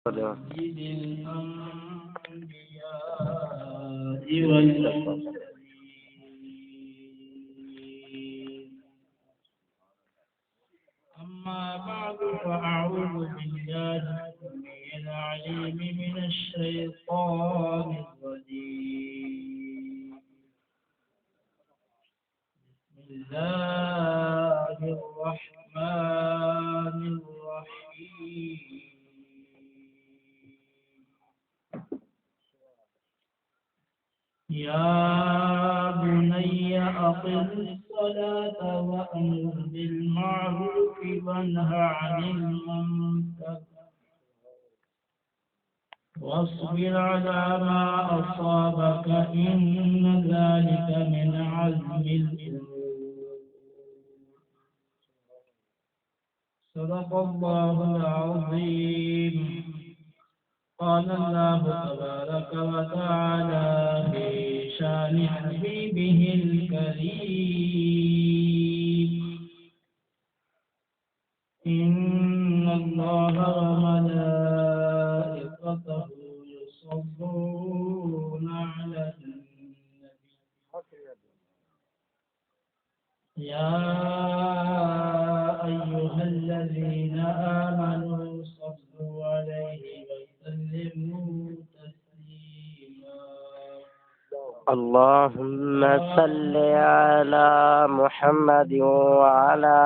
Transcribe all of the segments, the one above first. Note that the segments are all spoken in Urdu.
سيد الأنبياء والمرسلين. أما بعد فأعوذ بالله السميع العليم من الشيطان الرجيم. بسم الله الرحمن الرحيم. يا بني أقم الصلاة وأمر بالمعروف وانه عن المنكر واصبر على ما أصابك إن ذلك من عزم الأمور. صدق الله العظيم. قال الله تبارك وتعالى في شان حبيبه الكريم: إن الله وملائكته يصلون على النبي يا أيها الذين آمنوا صلوا عليه وسلموا تسليما. اللهم صل على محمد وعلى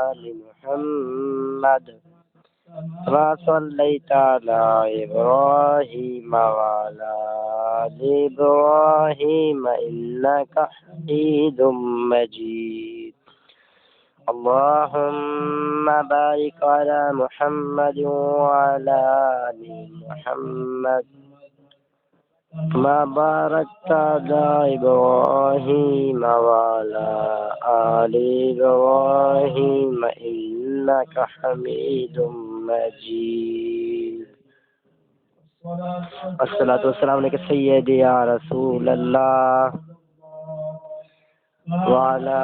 آل محمد كما صليت على إبراهيم وعلى آل إبراهيم إنك حميد مجيد. اللهم بارك على محمد وعلى آل محمد كما باركت على إبراهيم وعلى آل إبراهيم إنك حميد مجيد. الصلاة والسلام عليك سيدي يا رسول الله وعلى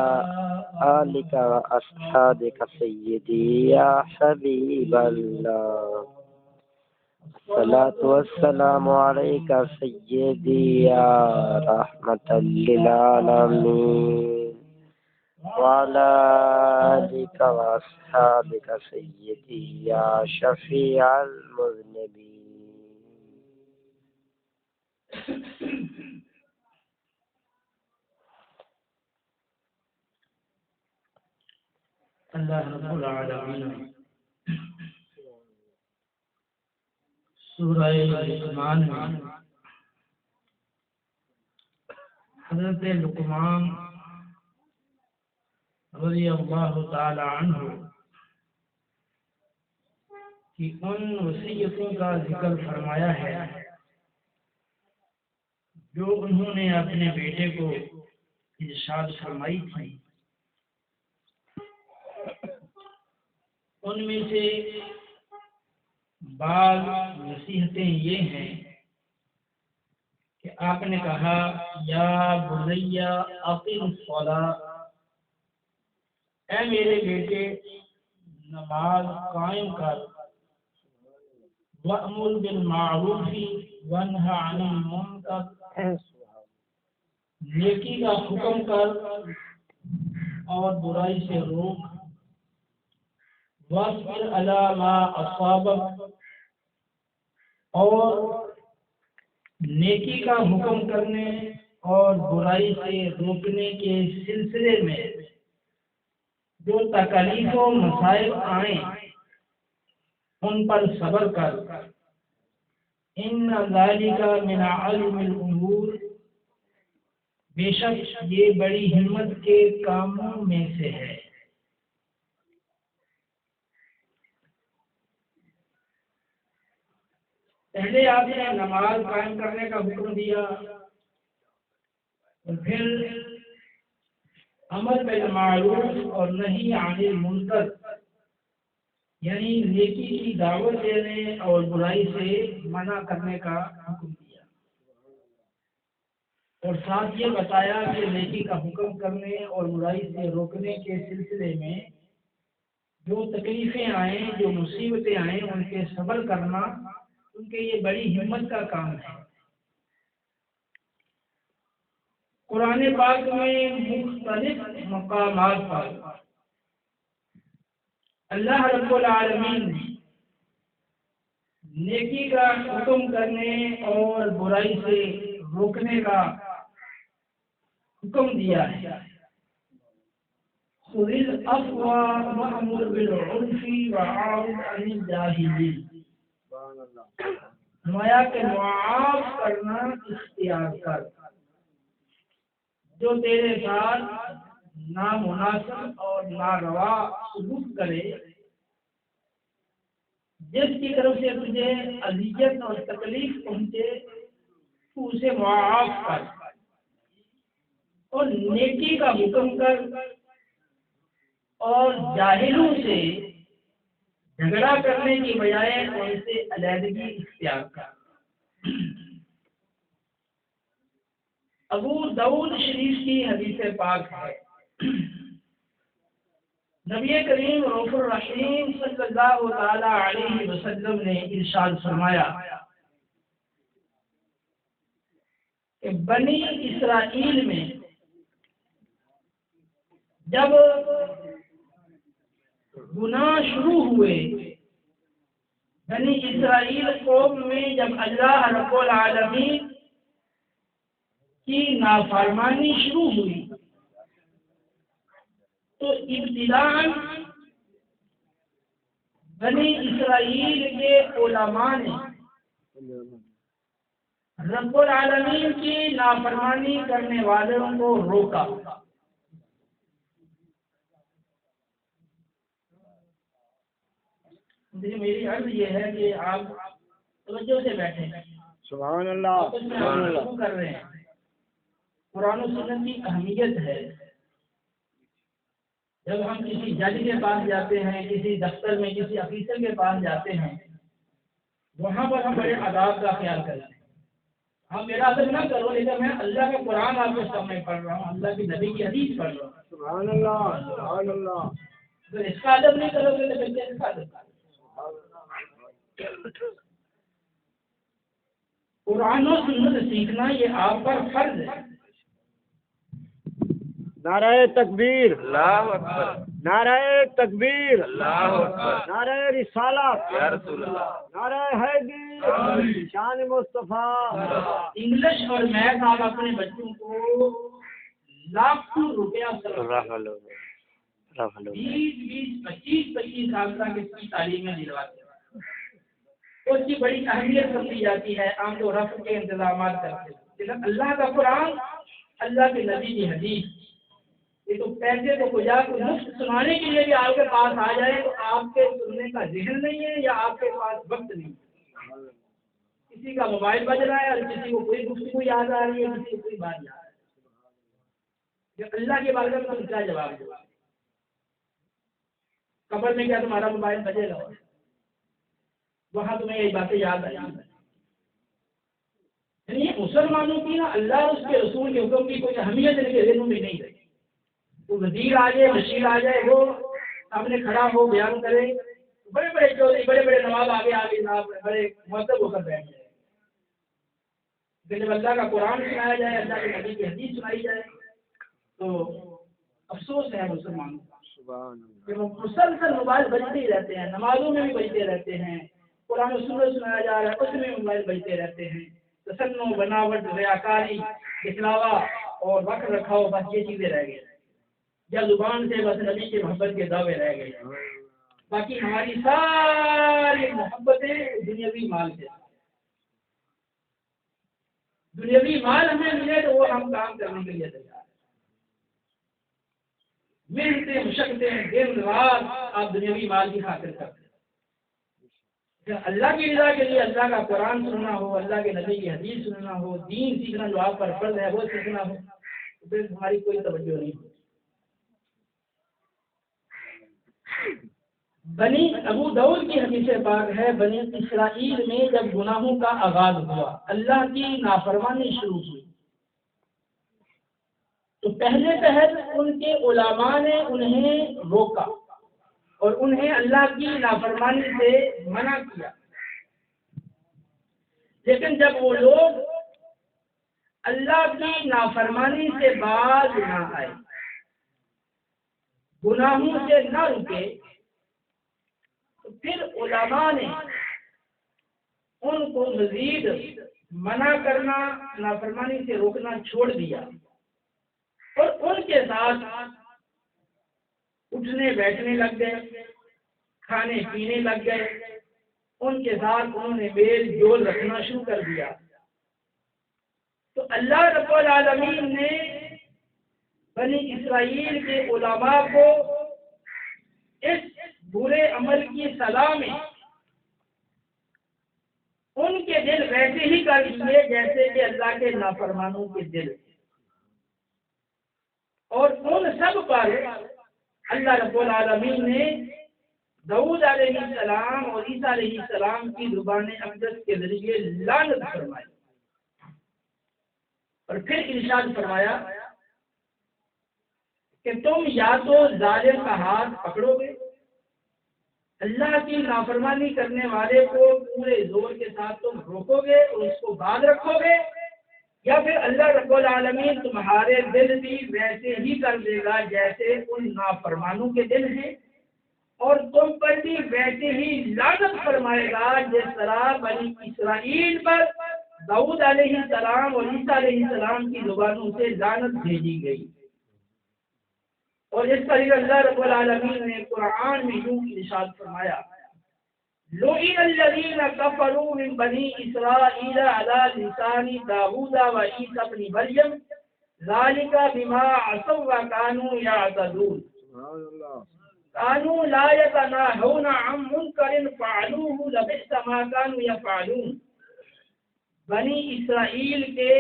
آلك وأصحابك سيدي يا حبيب الله. الصلاة والسلام عليك سيدي يا رحمة للعالمين وعلى آلك وأصحابك سيدي يا شفيع المذنبين. اللہ رب العالمین سورہ لقمان میں حضرت لقمان رضی اللہ تعالی عنہ کی ان وصیتوں کا ذکر فرمایا ہے جو انہوں نے اپنے بیٹے کو ارشاد فرمائی تھی. ان میں سے بعض نصیحتیں یہ ہیں کہ آپ نے کہا یا بنی اقم الصلاۃ، اے میرے بیٹے نماز قائم کر، وَأْمُرْ بِالْمَعْرُوفِ وَانْهَ عَنِ الْمُنکر، نیکی کا حکم کر اور برائی سے روک، وَاصْبِرْ عَلَىٰ مَا أَصَابَكَ، اور نیکی کا حکم کرنے اور برائی سے روکنے کے سلسلے میں جو تکالیف و مصائب آئیں ان پر صبر کر. ان ذالک من عزم الامور، بے شک یہ بڑی ہمت کے کاموں میں سے ہے. پہلے آپ نے نماز قائم کرنے کا حکم دیا اور پھر امر بالمعروف اور نہی عن المنکر یعنی نیکی کی دعوت دینے اور برائی سے منع کرنے کا حکم دیا، اور ساتھ یہ بتایا کہ نیکی کا حکم کرنے اور برائی سے روکنے کے سلسلے میں جو تکلیفیں آئیں، جو مصیبتیں آئیں، ان کے صبر کرنا ان کے یہ بڑی ہمت کا کام ہے۔ قرآن پاک میں مختلف مقامات پر اللہ رب العالمین نے نیکی کا حکم کرنے اور برائی سے روکنے کا حکم دیا ہے۔ خذ العفو وأمر بالعرف وأعرض عن الجاہلین، فرمایا کہ معاف کرنا اختیار کر، جو تیرے ساتھ نامناسب اور ناروا سلوک کرے، جس کی طرف سے تجھے اذیت اور تکلیف پہنچے، تو اسے معاف کر اور نیکی کا حکم کر، اور جاہلوں سے جھگڑا کرنے کی بجائے ان سے علیحدگی اختیار کر۔ ابو داؤد شریف کی حدیث پاک ہے، نبی کریم رؤوف الرحیم صلی اللہ تعالی علیہ وسلم نے ارشاد فرمایا کہ بنی اسرائیل میں جب گناہ شروع ہوئے، بنی اسرائیل قوم میں جب اللہ رب العالمین کی نافرمانی شروع ہوئی، تو ابتداءً بنی اسرائیل کے علماء نے رب العالمین کی نافرمانی کرنے والوں کو روکا۔ میری عرض یہ ہے کہ آپ توجہ سے بیٹھے ہیں، سبحان اللہ، سبحان اللہ کر رہے ہیں۔ قرآن و سنت کی اہمیت ہے۔ جب ہم کسی جج کے پاس جاتے ہیں، کسی دفتر میں کسی افیسر کے پاس جاتے ہیں، وہاں پر ہم بڑے آداب کا خیال کرتے ہیں۔ ہم میرا ادب نہ کرو، لیکن میں اللہ کا قرآن آپ کے سامنے پڑھ رہا ہوں، اللہ کی نبی کی حدیث پڑھ رہا ہوں۔ سبحان اللہ، سبحان اللہ۔ اگر اس کا ادب نہیں کرو گے تو پھر کس کا ادب کرو؟ قرآن و سنت سیکھنا یہ آپ پر فرض ہے۔ نعرہ تکبیر، اللہ اکبر، نعرہ تکبیر، اللہ اکبر، نعرہ رسالت، یا رسول اللہ، نعرہ حیدر، شان مصطفیٰ۔ انگلش اور میتھ آپ اپنے بچوں کو لاکھوں روپیہ بیس 25 سال تک اس کی تعلیمیں دلواتے ہیں، اس کی بڑی اہمیت سمجھی جاتی ہے، آمد و رفع کے انتظامات کرتے ہیں، لیکن اللہ کا قرآن، اللہ کے نبی کی حدیث، یہ تو پیسے کو کجا کو مفت سنانے کے لیے بھی آپ کے پاس آ جائے تو آپ کے سننے کا ذہن نہیں ہے یا آپ کے پاس وقت نہیں ہے۔ کسی کا موبائل بج رہا ہے اور کسی کو کوئی گفتگو یاد آ رہی ہے، کسی کو کوئی بات یاد آ رہی ہے۔ اللہ کے بارے میں تم کیا جواب دو؟ قبر میں کیا تمہارا موبائل بجے گا؟ وہاں تمہیں یہ باتیں یاد آئی ہیں۔ یعنی مسلمانوں کی نا اللہ اور اس کے رسول کے حکم کی کوئی اہمیت ان کے ذہنوں میں نہیں رہی۔ وہ وزیر آ جائے، بشیر آ جائے، وہ سامنے کھڑا ہو بیان کرے، بڑے بڑے چودھری، بڑے بڑے نواب آگے بڑے مؤدب ہو کر بیٹھ جائے۔ جب اللہ کا قرآن سنایا جائے، اللہ کے نبی کی حدیث سنائی جائے تو افسوس ہے مسلمانوں کا کہ وہ مسلسل موبائل بجتے ہی رہتے ہیں، نمازوں میں بھی بجتے رہتے ہیں، قرآن و سنت سنایا جا رہا ہے اس میں موبائل بجتے رہتے ہیں۔ تسنن، بناوٹ، ریاکاری، دکھلاوا اور وقت رکھاؤ، بس یہ چیزیں رہ گئی، یا زبان سے بس نبی کی محبت کے دعوے رہ گئے، باقی ہماری ساری محبتیں دنیاوی مال سے، دنیاوی مال ہمیں ملے تو وہ ہم کام کرنے کے لیے تیار ہیں۔ محنتیں، مشقتیں، دن رات آپ دنیاوی مال کی خاطر کرتے ہیں۔ اللہ کی رضا کے لیے اللہ کا قرآن سننا ہو، اللہ کے نبی کی حدیث سننا ہو، دین سیکھنا جو آپ پر فرض ہے وہ سیکھنا ہو، تو پھر ہماری کوئی توجہ نہیں ہوتی۔ بنی ابو داؤد کی حدیث پاک ہے، بنی اسرائیل میں جب گناہوں کا آغاز ہوا، اللہ کی نافرمانی شروع ہوئی، تو پہلے ان کے علماء نے انہیں روکا، اور انہیں اللہ کی نافرمانی سے منع کیا۔ لیکن جب وہ لوگ اللہ کی نافرمانی سے باز نہ آئے، گناہوں سے نہ رکے، تو پھر علماء نے ان کو مزید منع کرنا، نافرمانی سے روکنا چھوڑ دیا، اور ان کے ساتھ اٹھنے بیٹھنے لگ گئے، کھانے پینے لگ گئے، ان کے ساتھ انہوں نے میل جول رکھنا شروع کر دیا۔ تو اللہ رب العالمین نے بنی اسرائیل کے علماء کو اس برے عمل کی سزا میں ان کے دل ویسے ہی کر دیے جیسے کہ اللہ کے نافرمانوں کے دل، اور ان سب پر اللہ رب العالمین نے داؤد علیہ السلام اور عیسیٰ علیہ السلام کی زبان اقدس کے ذریعے لعنت فرمائی، اور پھر ارشاد فرمایا کہ تم یا تو ظالم کا ہاتھ پکڑو گے، اللہ کی نافرمانی کرنے والے کو پورے زور کے ساتھ تم روکو گے اور اس کو باز رکھو گے، یا پھر اللہ رب العالمین تمہارے دل بھی ویسے ہی کر دے گا جیسے ان نافرمانوں کے دل ہیں، اور تم پر بھی ویسے ہی لعنت فرمائے گا جس طرح بنی اسرائیل پر داؤد علیہ السلام اور عیسیٰ علیہ السلام کی زبانوں سے لعنت بھیجی گئی۔ اور اس طریقے اللہ رب العالمین نے قرآن میں یوں ارشاد فرمایا، لُعِنَ الَّذِينَ كَفَرُوا مِن بَنِي إِسْرَائِيلَ عَلَى لِسَانِ دَاوُودَ وَعِيسَى ابْنِ مَرْيَمَ ذَلِكَ بِمَا عَصَوا وَكَانُوا يَعْتَدُونَ كَانُوا لَا يَتَنَاهَوْنَ عَن مُنكَرٍ فَعَلُوهُ لَبِئْسَ مَا كَانُوا يَفْعَلُونَ۔ بنی اسرائیل کے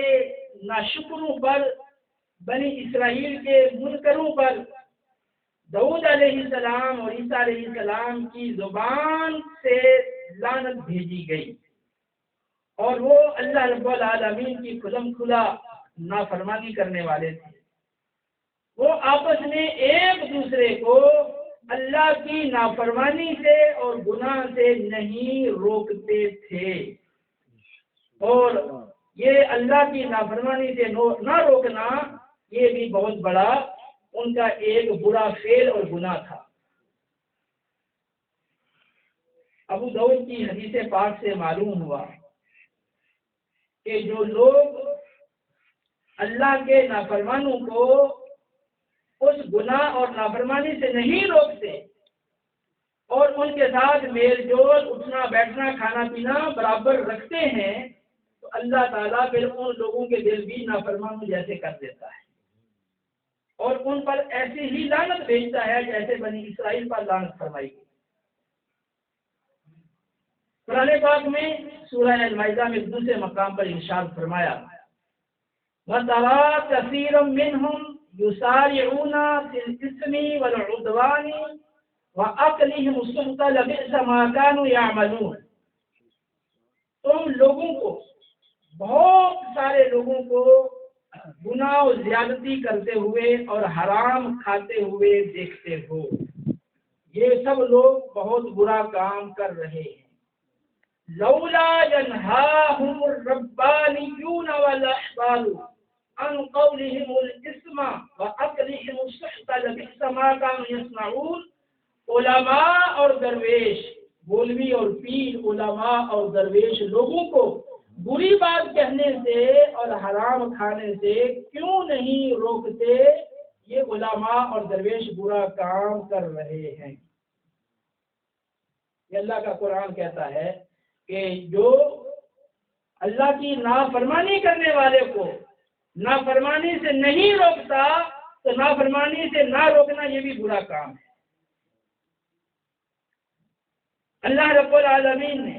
ناشکروں پر، بنی اسرائیل کے منکروں پر داؤد علیہ السلام اور عیسیٰ علیہ السلام کی زبان سے لعنت بھیجی گئی، اور وہ اللہ رب العالمین کی کھلم کھلا نافرمانی کرنے والے تھے۔ وہ آپس میں ایک دوسرے کو اللہ کی نافرمانی سے اور گناہ سے نہیں روکتے تھے، اور یہ اللہ کی نافرمانی سے نہ روکنا یہ بھی بہت بڑا ان کا ایک برا فعل اور گناہ تھا۔ ابو داؤد کی حدیث پاک سے معلوم ہوا کہ جو لوگ اللہ کے نافرمانوں کو اس گناہ اور نافرمانی سے نہیں روکتے اور ان کے ساتھ میل جول، اٹھنا بیٹھنا، کھانا پینا برابر رکھتے ہیں، تو اللہ تعالیٰ پھر ان لوگوں کے دل بھی نافرمانوں جیسے کر دیتا ہے، اور ان پر ایسی ہی لعنت بھیجتا ہے جیسے بنی اسرائیل پر لعنت فرمائی گئی۔ قرآن پاک میں سورہ المائدہ میں دوسرے مقام پر ارشاد فرمایا، وَتَرَىٰ كَثِيرًا مِّنْهُمْ يُسَارِعُونَ فِي الْإِثْمِ وَالْعُدْوَانِ وَأَكْلِهِمُ السُّحْتَ لَبِئْسَ مَا كَانُوا يَعْمَلُونَ۔ تم لوگوں کو، بہت سارے لوگوں کو گناہ و زیادتی کرتے ہوئے اور حرام کھاتے ہوئے دیکھتے ہو، یہ سب لوگ بہت برا کام کر رہے ہیں۔ لولا ينهاهم الربانيون والأحبار عن قولهم الإثم وأكلهم السحت لبئس ما كانوا يصنعون۔ علماء اور درویش، مولوی اور پیر، علماء اور درویش لوگوں کو بری بات کہنے سے اور حرام کھانے سے کیوں نہیں روکتے؟ یہ علماء اور درویش برا کام کر رہے ہیں۔ یہ اللہ کا قرآن کہتا ہے کہ جو اللہ کی نافرمانی کرنے والے کو نافرمانی سے نہیں روکتا، تو نافرمانی سے نہ روکنا یہ بھی برا کام ہے۔ اللہ رب العالمین نے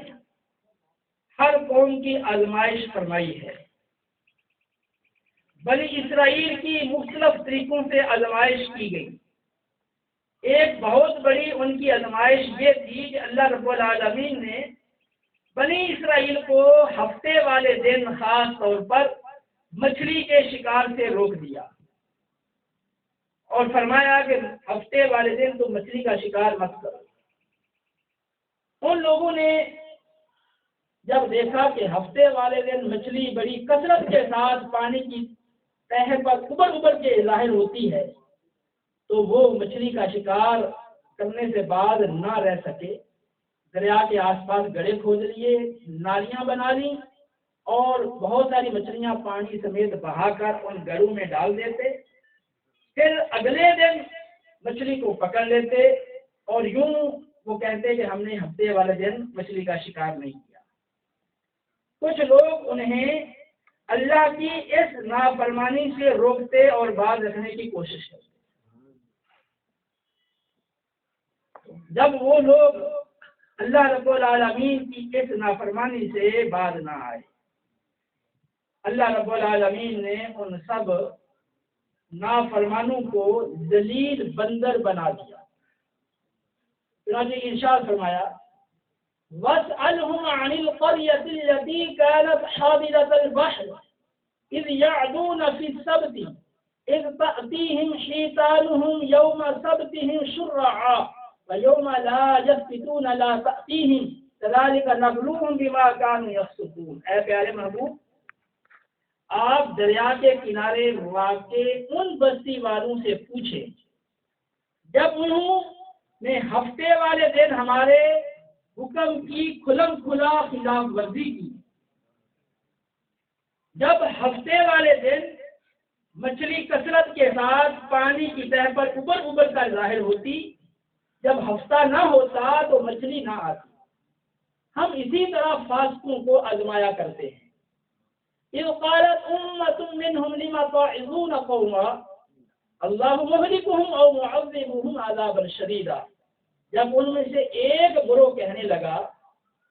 ہر قوم کی آزمائش فرمائی ہے۔ بنی اسرائیل کی مختلف طریقوں سے آزمائش کی گئی۔ ایک بہت بڑی ان کی آزمائش یہ تھی کہ اللہ رب العالمین نے بنی اسرائیل کو ہفتے والے دن خاص طور پر مچھلی کے شکار سے روک دیا، اور فرمایا کہ ہفتے والے دن تم مچھلی کا شکار مت کرو۔ ان لوگوں نے جب دیکھا کہ ہفتے والے دن مچھلی بڑی کثرت کے ساتھ پانی کی تہ پر ابھر کے ظاہر ہوتی ہے تو وہ مچھلی کا شکار کرنے سے بعد نہ رہ سکے، دریا کے آس پاس گڑھے کھود لیے، نالیاں بنا لیں اور بہت ساری مچھلیاں پانی سمیت بہا کر ان گڑھوں میں ڈال دیتے، پھر اگلے دن مچھلی کو پکڑ لیتے اور یوں وہ کہتے کہ ہم نے ہفتے والے دن مچھلی کا شکار نہیں کیا۔ کچھ لوگ انہیں اللہ کی اس نافرمانی سے روکتے اور باز رکھنے کی کوشش کرتے۔ جب وہ لوگ اللہ رب العالمین کی اس نافرمانی سے باز نہ آئے، اللہ رب العالمین نے ان سب نافرمانوں کو ذلیل بندر بنا دیا۔ چنانچہ ارشاد فرمایا وَاسْأَلْهُمْ عَنِ الْقَرْيَةِ الَّتِي كَانَتْ حَاضِرَةَ الْبَحْرِ إِذْ يَعْدُونَ فِي السَّبْتِ إِذْ تَأْتِيهِمْ حِيتَانُهُمْ يَوْمَ سَبْتِهِمْ شُرَّعًا وَيَوْمَ لَا يَسْبِتُونَ لَا تَأْتِيهِمْ كَذَلِكَ نَبْلُوهُمْ بِمَا كَانُوا يَفْسُقُونَ۔ اے پیارے محبوب، آپ دریا کے کنارے واقع ان بستی والوں سے پوچھیں جب انہوں نے ہفتے والے دن ہمارے حکم کی کھلم کھلا خلاف ورزی کی، جب ہفتے والے دن مچھلی کثرت کے ساتھ پانی کی تہ پر ابھر کر ظاہر ہوتی، جب ہفتہ نہ ہوتا تو مچھلی نہ آتی۔ ہم اسی طرح فاسقوں کو آزمایا کرتے ہیں۔ اذ قالت امة منهم لم تعظون قوما اللہ مہلکہم او معذبہم عذابا شدیدا، جب ان میں سے ایک گروہ کہنے لگا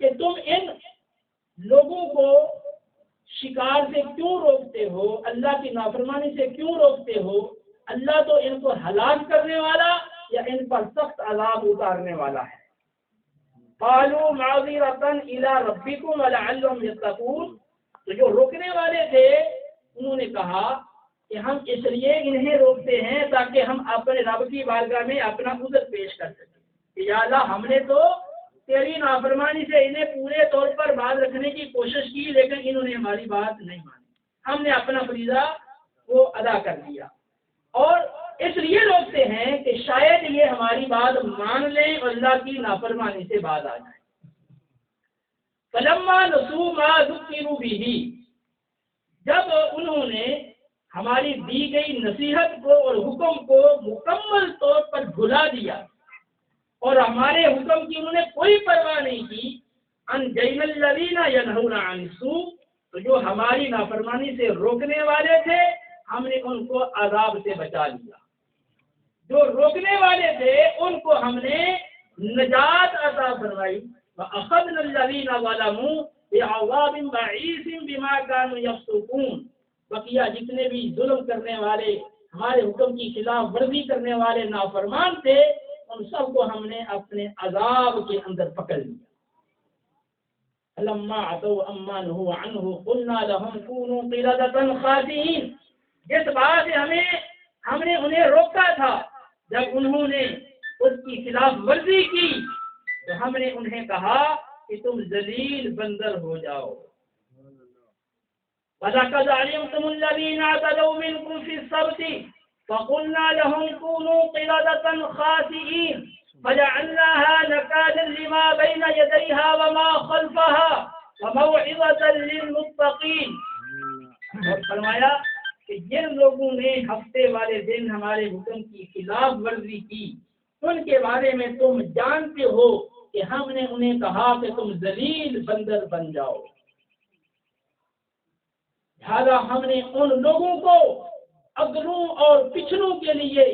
کہ تم ان لوگوں کو شکار سے کیوں روکتے ہو، اللہ کی نافرمانی سے کیوں روکتے ہو، اللہ تو ان کو ہلاک کرنے والا یا ان پر سخت عذاب اتارنے والا ہے۔ قالوا معذرۃ الی ربکم ولعلہم یتقون، تو جو روکنے والے تھے انہوں نے کہا کہ ہم اس لیے انہیں روکتے ہیں تاکہ ہم اپنے رب کی بارگاہ میں اپنا عذر پیش کر سکیں کہ یا اللہ ہم نے تو تیری نافرمانی سے انہیں پورے طور پر باز رکھنے کی کوشش کی لیکن انہوں نے ہماری بات نہیں مانی، ہم نے اپنا فریضہ وہ ادا کر دیا، اور اس لیے روکتے ہیں کہ شاید یہ ہماری بات مان لیں اور اللہ کی نافرمانی سے باز آ جائیں۔ فلما نسوا ما ذکروا بہ، جب انہوں نے ہماری دی گئی نصیحت کو اور حکم کو مکمل طور پر بھلا دیا اور ہمارے حکم کی انہوں نے کوئی پرواہ نہیں کی، انجینا الذین ینہون عن السوء، تو جو ہماری نافرمانی سے روکنے والے تھے ہم نے ان کو عذاب سے بچا لیا، جو روکنے والے تھے ان کو ہم نے نجات عطا فرمائی۔ وَأَخَذْنَا الَّذِينَ ظَلَمُوا بِعَذَابٍ بَعِيسٍ بِمَا كَانُوا يَفْسُقُونَ، بقیہ جتنے بھی ظلم کرنے والے، ہمارے حکم کی خلاف ورزی کرنے والے نافرمان تھے، ان سب کو ہم نے اپنے عذاب کے اندر پکڑ لیا۔ فَلَمَّا عَتَوْا عَمَّا نُهُوا عَنْهُ قُلْنَا لَهُمْ كُونُوا قِرَدَةً خَاسِئِينَ، جس بات سے ہم نے انہیں روکا تھا جب انہوں نے اس کی خلاف ورزی کی تو ہم نے انہیں کہا کہ تم ذلیل بندر ہو جاؤ۔ وَلَقَدْ عَلِمْتُمُ الَّذِينَ اعْتَدَوْا مِنْكُمْ فِي السَّبْتِ فَقُلْنَا لَهُمْ كُونُوا قِرَدَةً خَاسِئِينَ فَجَعَلْنَاهَا نَكَالًا لِمَا بَيْنَ يَدَيْهَا وَمَا خَلْفَهَا وَمَوْعِظَةً لِلْمُتَّقِينَ، اور فرمایا کہ جن لوگوں نے ہفتے والے دن ہمارے حکم کی خلاف ورزی کی ان کے بارے میں تم جانتے ہو کہ ہم نے انہیں کہا کہ تم ذلیل بندر بن جاؤ، لہذا ہم نے ان لوگوں کو اگلوں اور پچھلوں کے لیے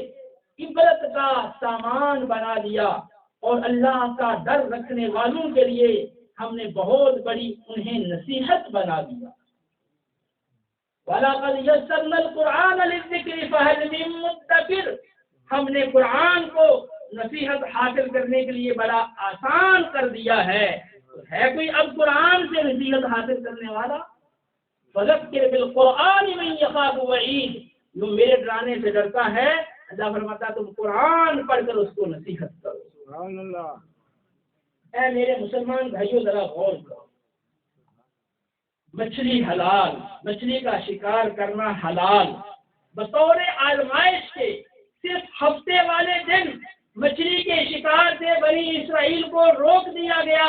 عبرت کا سامان بنا دیا اور اللہ کا ڈر رکھنے والوں کے لیے ہم نے بہت بڑی انہیں نصیحت بنا دیا۔ وَلَقَدْ يَسَّرْنَا الْقُرْآنَ لِلذِّكْرِ فَهَلْ مِن مُّدَّكِرٍ، ہم نے قرآن کو نصیحت حاصل کرنے کے لیے بڑا آسان کر دیا ہے، تو ہے کوئی اب قرآن سے نصیحت حاصل کرنے والا؟ فَذَكِّرْ بِالْقُرْآنِ مَن يَخَافُ وَعِيدِ، جو میرے ڈرانے سے ڈرتا ہے اللہ فرماتا ہے تم قرآن پڑھ کر اس کو نصیحت کرو. سبحان اللہ. اے میرے مسلمان بھائیوں ذرا غور کرو. مچھلی حلال، مچھلی کا شکار کرنا حلال، بطور آزمائش کے صرف ہفتے والے دن مچھلی کے شکار سے بنی اسرائیل کو روک دیا گیا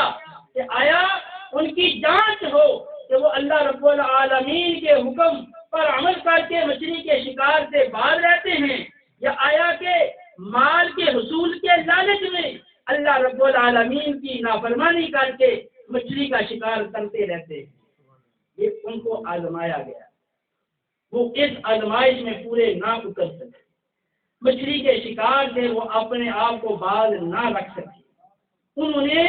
کہ آیا ان کی جانچ ہو کہ وہ اللہ رب العالمین کے حکم پر عمل کر کے مچھلی کے شکار سے باز رہتے ہیں، یا آیا کہ مال کے حصول کے لالچ میں اللہ رب العالمین کی نافرمانی کر کے مچھلی کا شکار کرتے رہتے ہیں. یہ ان کو آزمایا گیا، وہ اس آزمائش میں پورے نہ اتر سکے، مچھلی کے شکار سے وہ اپنے آپ کو باز نہ رکھ سکے. انہوں نے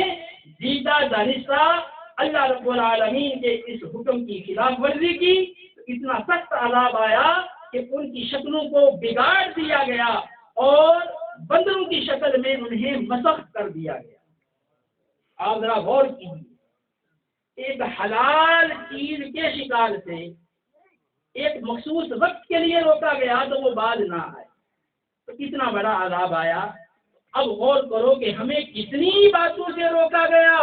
جیتا دانستہ اللہ رب العالمین کے اس حکم کی خلاف ورزی کی تو اتنا سخت عذاب آیا کہ ان کی شکلوں کو بگاڑ دیا گیا اور بندروں کی شکل میں انہیں مسخ کر دیا گیا. آپ ذرا غور کیجیے، ایک حلال چیز کے شکار سے ایک مخصوص وقت کے لیے روکا گیا تو وہ باز نہ آئے تو کتنا بڑا عذاب آیا. اب غور کرو کہ ہمیں کتنی باتوں سے روکا گیا،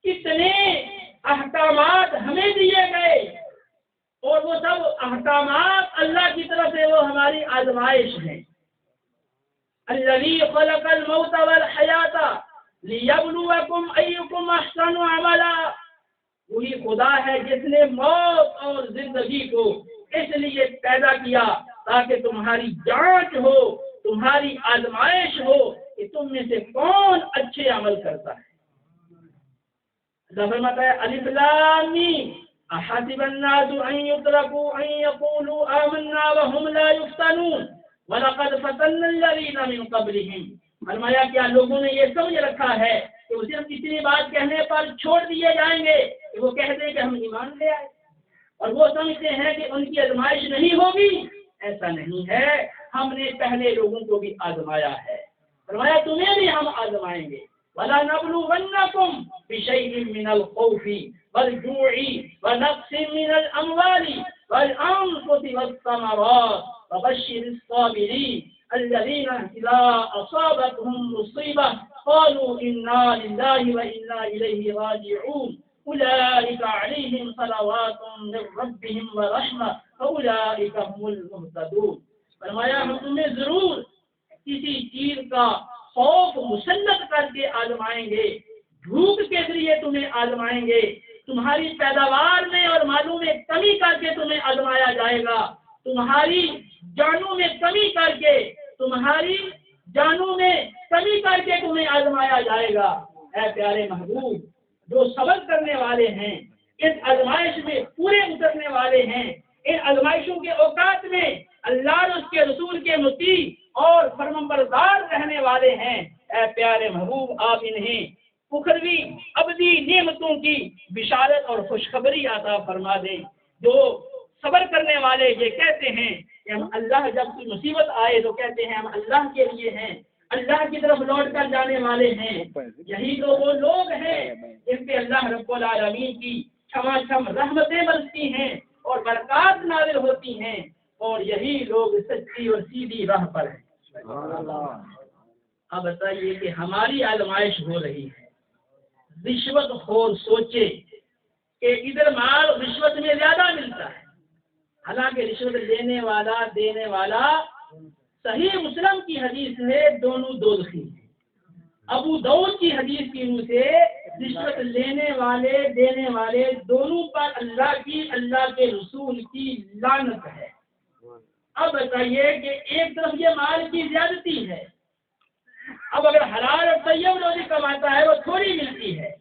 کتنے احکامات ہمیں دیے گئے، اور وہ سب احکامات اللہ کی طرف سے وہ ہماری آزمائش ہیں. الذی خلق الموت والحیات لیبلوکم ایکم احسن عملا. وہی خدا ہے جس نے موت اور زندگی کو اس لیے پیدا کیا تاکہ تمہاری جانچ ہو، تمہاری آزمائش ہو کہ تم میں سے کون اچھے عمل کرتا ہے. اللہ فرماتا ہے الف لام میم احسب الناس ان يتركوا ان يقولوا آمنا وهم لا يفتنون وَلَقَدْ فَتَنَّا الَّذِينَ مِن قَبْلِهِمْ. فرمایا کیا لوگوں نے یہ سمجھ رکھا ہے کہ وہ صرف اتنی بات کہنے پر چھوڑ دیے جائیں گے کہ وہ کہہ دیں کہ ہم ایمان لے آئے، اور وہ سمجھتے ہیں کہ ان کی آزمائش نہیں ہوگی. ایسا نہیں ہے، ہم نے پہلے لوگوں کو بھی آزمایا ہے. فرمایا تمہیں بھی ہم آزمائیں گے. وَلَنَبْلُوَنَّكُمْ بِشَيْءٍ مِّنَ الْخَوْفِ وَالْجُوعِ وَنَقْصٍ مِّنَ الْأَمْوَالِ وَالْأَنفُسِ وَالثَّمَرَاتِ وَبَشِّرِ الصَّابِرِينَ الَّذِينَ إِذَا أَصَابَتْهُم مُّصِيبَةٌ قَالُوا إِنَّا لِلَّهِ وَإِنَّا إِلَيْهِ رَاجِعُونَ أُولَٰئِكَ عَلَيْهِمْ صَلَوَاتٌ مِّن رَّبِّهِمْ وَرَحْمَةٌ وَأُولَٰئِكَ هُمُ الْمُهْتَدُونَ. فرمایا ہم تمہیں ضرور کسی چیز کا خوف مسلط کر کے آزمائیں گے، بھوک کے ذریعے تمہیں آزمائیں گے، تمہاری پیداوار میں اور مالوں میں کمی کر کے تمہیں آزمایا جائے گا، تمہاری جانوں میں کمی کر کے تمہیں آزمایا جائے گا. اے پیارے محبوب، جو صبر کرنے والے ہیں، اس آزمائش میں پورے اترنے والے ہیں، ان آزمائشوں کے اوقات میں اللہ اور اس کے رسول کے مطیع اور فرمانبردار رہنے والے ہیں، اے پیارے محبوب آپ انہیں اخروی ابدی نعمتوں کی بشارت اور خوشخبری عطا فرما دیں. جو صبر کرنے والے یہ کہتے ہیں کہ ہم اللہ، جب کوئی مصیبت آئے تو کہتے ہیں ہم اللہ کے لیے ہیں، اللہ کی طرف لوٹ کر جانے والے ہیں. یہی تو وہ لوگ ہیں جن پہ اللہ رب العالمین کی چھما چھم رحمتیں برستی ہیں اور برکات نازل ہوتی ہیں، اور یہی لوگ سچی اور سیدھی راہ پر ہیں. اب بتائیے کہ ہماری آزمائش ہو رہی ہے. رشوت خور سوچے کہ ادھر مال رشوت میں زیادہ ملتا ہے، حالانکہ رشوت دینے والا صحیح مسلم کی حدیث ہے دونوں دوزخی ہیں. ابو داؤد کی حدیث کی روح سے رشوت لینے والے دینے والے دونوں پر اللہ کے رسول کی لعنت ہے. اب بتائیے کہ ایک طرف یہ مال کی زیادتی ہے، اب اگر حلال اور طیب روزی کماتا ہے وہ تھوڑی ملتی ہے،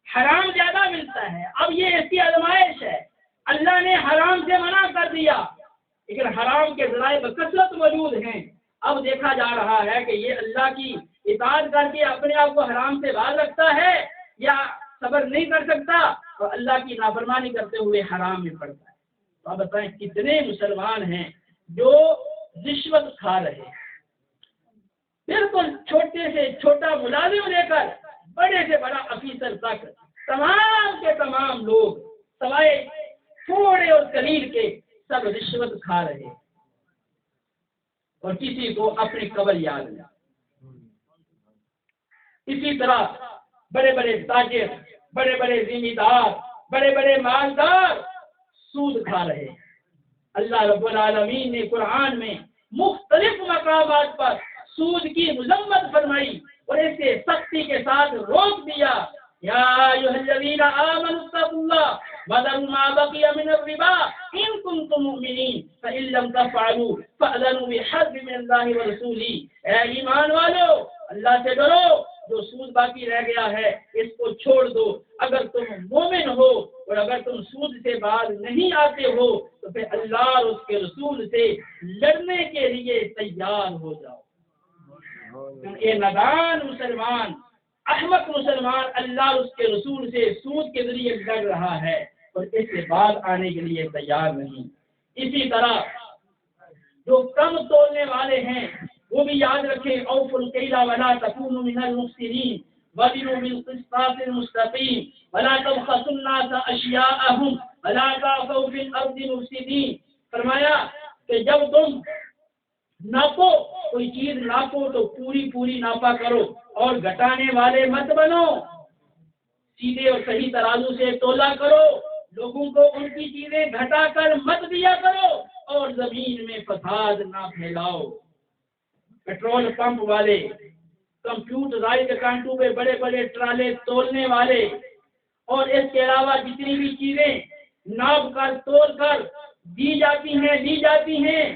حرام زیادہ ملتا ہے. اب یہ اس کی آزمائش ہے. اللہ نے حرام سے منع کر دیا، لیکن حرام کے ذرائع بکثرت موجود ہیں. اب دیکھا جا رہا ہے کہ یہ اللہ کی اطاعت کر کے اپنے آپ کو حرام سے باز رکھتا ہے یا صبر نہیں کر سکتا اور اللہ کی نافرمانی کرتے ہوئے حرام میں پڑتا ہے. تو اب بتائیں کتنے مسلمان ہیں جو رشوت کھا رہے ہیں. بالکل چھوٹے سے چھوٹا ملازم لے کر بڑے سے بڑا افیسر تک تمام کے تمام لوگ، سوائے تھوڑے اور قلیل کے، سب رشوت کھا رہے ہیں. اور کسی کو اپنی قبر یاد نہیں۔ اسی طرح بڑے بڑے تاجر، بڑے بڑے ذمہ دار، بڑے بڑے مالدار سود کھا رہے ہیں۔ اللہ رب العالمین نے قرآن میں مختلف مقامات پر سود کی مذمت فرمائی اور اسے سختی کے ساتھ روک دیا۔ یا ایھا الذین آمنوا اتقوا اللہ وذروا ما بقی من الربا ان کنتم مؤمنین فإن لم تفعلوا فأذنوا بحرب من اللہ ورسولہ۔ اے ایمان والو، اللہ سے ڈرو، جو سود باقی رہ گیا ہے اس کو چھوڑ دو اگر تم مومن ہو، اور اگر تم سود سے باز نہیں آتے ہو تو پھر اللہ اور اس کے رسول سے لڑنے کے لیے تیار ہو جاؤ۔ یہ نادان مسلمان، احمق مسلمان اللہ اور اس کے رسول سے سود کے ذریعے لڑ رہا ہے اور اس سے باز آنے کے لیے تیار نہیں۔ اسی طرح جو کم تولنے والے ہیں وہ بھی یاد رکھیں، اوفوا الکیل ولا تکونوا من المفسدین وزنوا بالقسطاس المستقیم ولا تبخسوا الناس اشیاءهم ولا تعثوا فی الارض مفسدین۔ فرمایا کہ جب تم ناپو، کوئی چیز ناپو تو پوری ناپا کرو اور گھٹانے والے مت بنو، سیدھے اور صحیح ترازو سے تولا کرو، لوگوں کو ان کی چیزیں گھٹا کر مت دیا کرو اور زمین میں فساد نہ پھیلاؤ۔ پیٹرول پمپ والے، کمپیوٹرائزڈ کانٹوں پہ بڑے بڑے ٹرالے تولنے والے، اور اس کے علاوہ جتنی بھی چیزیں ناپ کر تول کر دی جاتی ہیں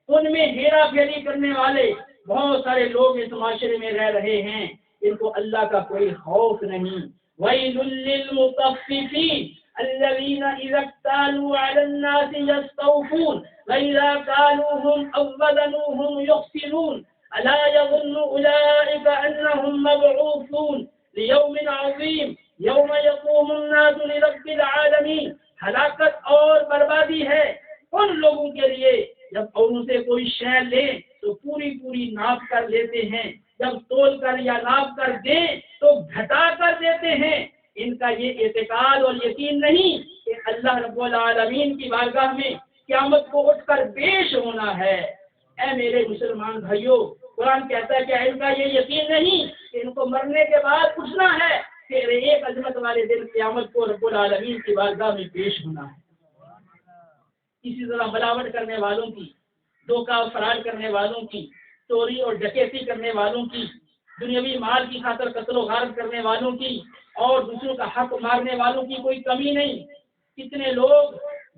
ان میں ہیرا پھیری کرنے والے بہت سارے لوگ اس معاشرے میں رہ رہے ہیں، ان کو اللہ کا کوئی خوف نہیں۔ وَيْلٌ لِّلْمُطَفِّفِينَ الَّذِينَ إِذَا اكْتَالُوا عَلَى النَّاسِ يَسْتَوْفُونَ وَإِذَا كَالُوهُمْ أَو وَّزَنُوهُمْ يُخْسِرُونَ أَلَا يَظُنُّ أُولَٰئِكَ أَنَّهُم مَّبْعُوثُونَ لِيَوْمٍ عَظِيمٍ يَوْمَ يَقُومُ النَّاسُ لِرَبِّ الْعَالَمِينَ۔ ہلاکت اور بربادی ہے ان لوگوں کے لیے جب اوروں سے کوئی شے لیں تو پوری ناپ کر لیتے ہیں، جب تول کر یا ناپ کر دیں تو گھٹا کر دیتے ہیں۔ ان کا یہ اعتقاد اور یقین نہیں کہ اللہ رب العالمین کی بارگاہ میں قیامت کو اٹھ کر پیش ہونا ہے۔ اے میرے مسلمان بھائیوں، قرآن کہتا ہے کہ ان کا یہ یقین نہیں کہ ان کو مرنے کے بعد اٹھنا ہے، پھر ایک عظمت والے دن قیامت کو رب العالمین کی بارگاہ میں پیش ہونا ہے۔ اسی طرح ملاوٹ کرنے والوں کی، دھوکہ فراڈ کرنے والوں کی، چوری اور ڈکیتی کرنے والوں کی، دنیاوی مال کی خاطر قتل و غارت کرنے والوں کی اور دوسروں کا حق مارنے والوں کی کوئی کمی نہیں۔ کتنے لوگ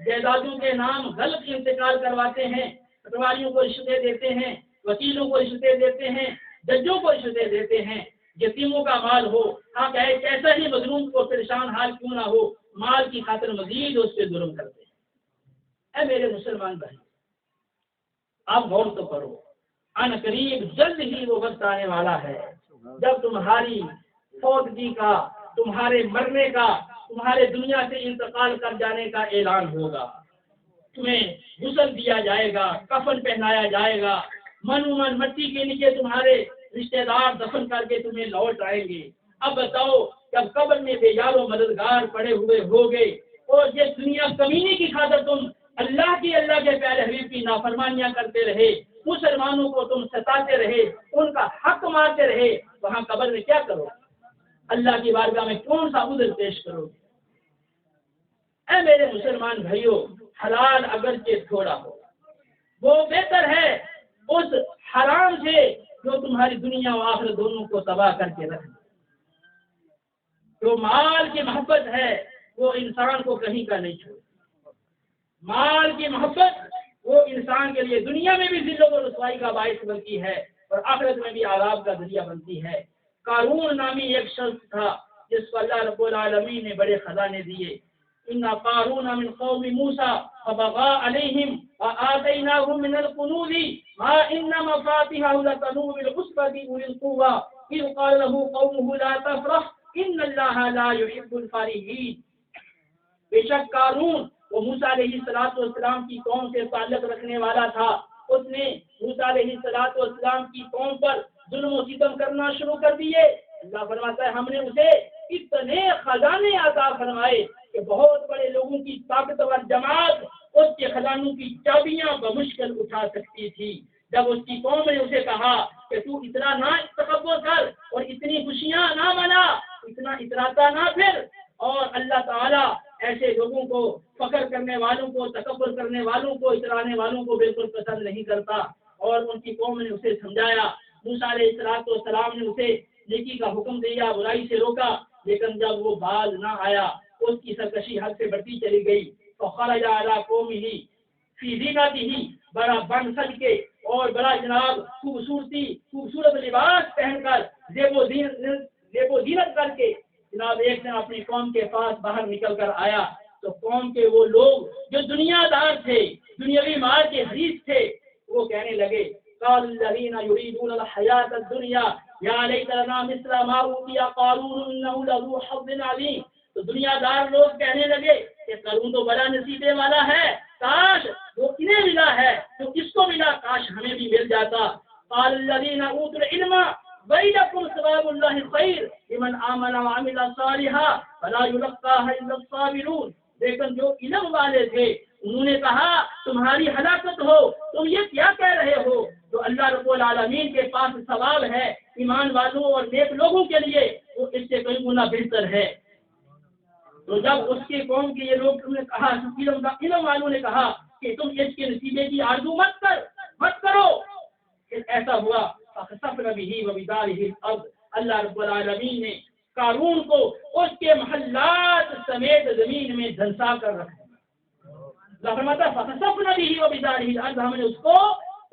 جائیدادوں کے نام غلط انتقال کرواتے ہیں، پٹواریوں کو رشوتیں دیتے ہیں، وکیلوں کو رشوتیں دیتے ہیں، ججوں کو رشوتیں دیتے ہیں، یتیموں کا مال ہو، آپ کیسا ہی مظلوم کو پریشان حال کیوں نہ ہو، مال کی خاطر مزید اس پہ ظلم کرتے ہیں۔ اے میرے مسلمان بھائی، آپ غور تو کرو، ان قریب جلد ہی وہ وقت آنے والا ہے جب تمہاری فوتگی کا، تمہارے مرنے کا، تمہارے دنیا سے انتقال کر جانے کا اعلان ہوگا۔ تمہیں غسل دیا جائے گا، کفن پہنایا جائے گا، من مٹی کے نیچے تمہارے رشتہ دار دفن کر کے تمہیں لوٹ آئیں گے۔ اب بتاؤ، جب قبر میں بے یار و مددگار پڑے ہوئے ہوگے اور یہ دنیا کمینی کی خاطر تم اللہ کے پیارے حبیب کی نافرمانیاں کرتے رہے، مسلمانوں کو تم ستاتے رہے، ان کا حق مارتے رہے، وہاں قبر میں کیا کرو؟ اللہ کی بارگاہ میں کون سا عذر پیش کرو گے؟ اے میرے مسلمان بھائیوں، حلال اگرچہ تھوڑا ہو وہ بہتر ہے اس حرام سے جو تمہاری دنیا و آخرت دونوں کو تباہ کر کے رکھ دے۔ جو مال کی محبت ہے وہ انسان کو کہیں کا نہیں چھوڑے۔ مال کی محبت وہ انسان کے لیے دنیا میں بھی ذلت و رسوائی کا باعث بنتی ہے اور آخرت میں بھی عذاب کا ذریعہ بنتی ہے۔ قارون نامی ایک شخص تھا جس کو اللہ رب العالمین نے بڑے خزانے دیے۔ ان قارون من قوم موسیٰ فبغى عليهم وآتيناه من الكنوز ما إن مفاتحه لتنوء بالعصبة أولي القوة إذ قال له قومه لا تفرح إن الله لا يحب الفرحين۔ بے شک قارون وہ موسیٰ علیہ السلام کی قوم سے تعلق رکھنے والا تھا، اس نے موسیٰ علیہ السلام کی قوم پر ظلم و ستم کرنا شروع کر دیے۔ اللہ فرماتا ہے ہم نے اسے اتنے خزانے عطا فرمائے کہ بہت بڑے لوگوں کی طاقتور جماعت اس کے خزانوں کی چابیاں بمشکل اٹھا سکتی تھی۔ جب اس کی قوم نے اسے کہا کہ تو اتنا نہ تکبر کر اور اتنی خوشیاں نہ منا، اتنا اتراتا نہ پھر، اور اللہ تعالیٰ ایسے لوگوں کو، فخر کرنے والوں کو، تکبر کرنے والوں کو، اترانے والوں کو بالکل پسند نہیں کرتا۔ اور ان کی قوم نے اسے سمجھایا، موسیٰ علیہ السلام نے اسے نیکی کا حکم دیا، برائی سے روکا، لیکن جب وہ باز نہ آیا، اس کی سرکشی حد سے بڑھتی چلی گئی۔ فخرج علی قومہ فی زینتہ، بڑا بن سج کے اور بڑا جناب خوبصورت لباس پہن کر، زیب و زینت کر کے جناب ایک دن اپنی قوم کے پاس باہر نکل کر آیا، تو قوم کے وہ لوگ جو دنیا دار تھے، دنیاوی مال کے حریص تھے، وہ کہنے لگے قال الذين يريدون الحياة الدنيا يا ليت لنا مثل ما اوتي قارون انه لذو حظ عظيم۔ تو دنیا دار لوگ کہنے لگے کہ قارون تو بڑا نصیبے والا ہے، کاش وہ انہیں ملا ہے تو کس کو ملا، کاش ہمیں بھی مل جاتا۔ قال الذين اوتوا العلم ويلكم ثواب الله خير لمن آمن وعمل صالحا ولا يلقاها الا الصابرون۔ لیکن جو علم والے تھے انہوں نے کہا تمہاری ہلاکت ہو، تم یہ کیا کہہ رہے ہو، جو اللہ رب العالمین کے پاس ثواب ہے ایمان والوں اور نیک لوگوں کے لیے، وہ اس سے کئی گنا بہتر ہے۔ تو جب اس کی قوم کے یہ لوگ تم نے کہا، علم والوں نے کہا کہ تم اس کے نصیبے کی آرزو مت کرو، پھر ایسا ہوا فخسفنا بہ وبدارہ الارض، اللہ رب العالمین نے قارون کو اس کے محلات سمیت زمین میں دھنسا کر رکھا۔ اللہ فرماتا فخسفنا بہ وبدارہ الارض، ہم نے اس کو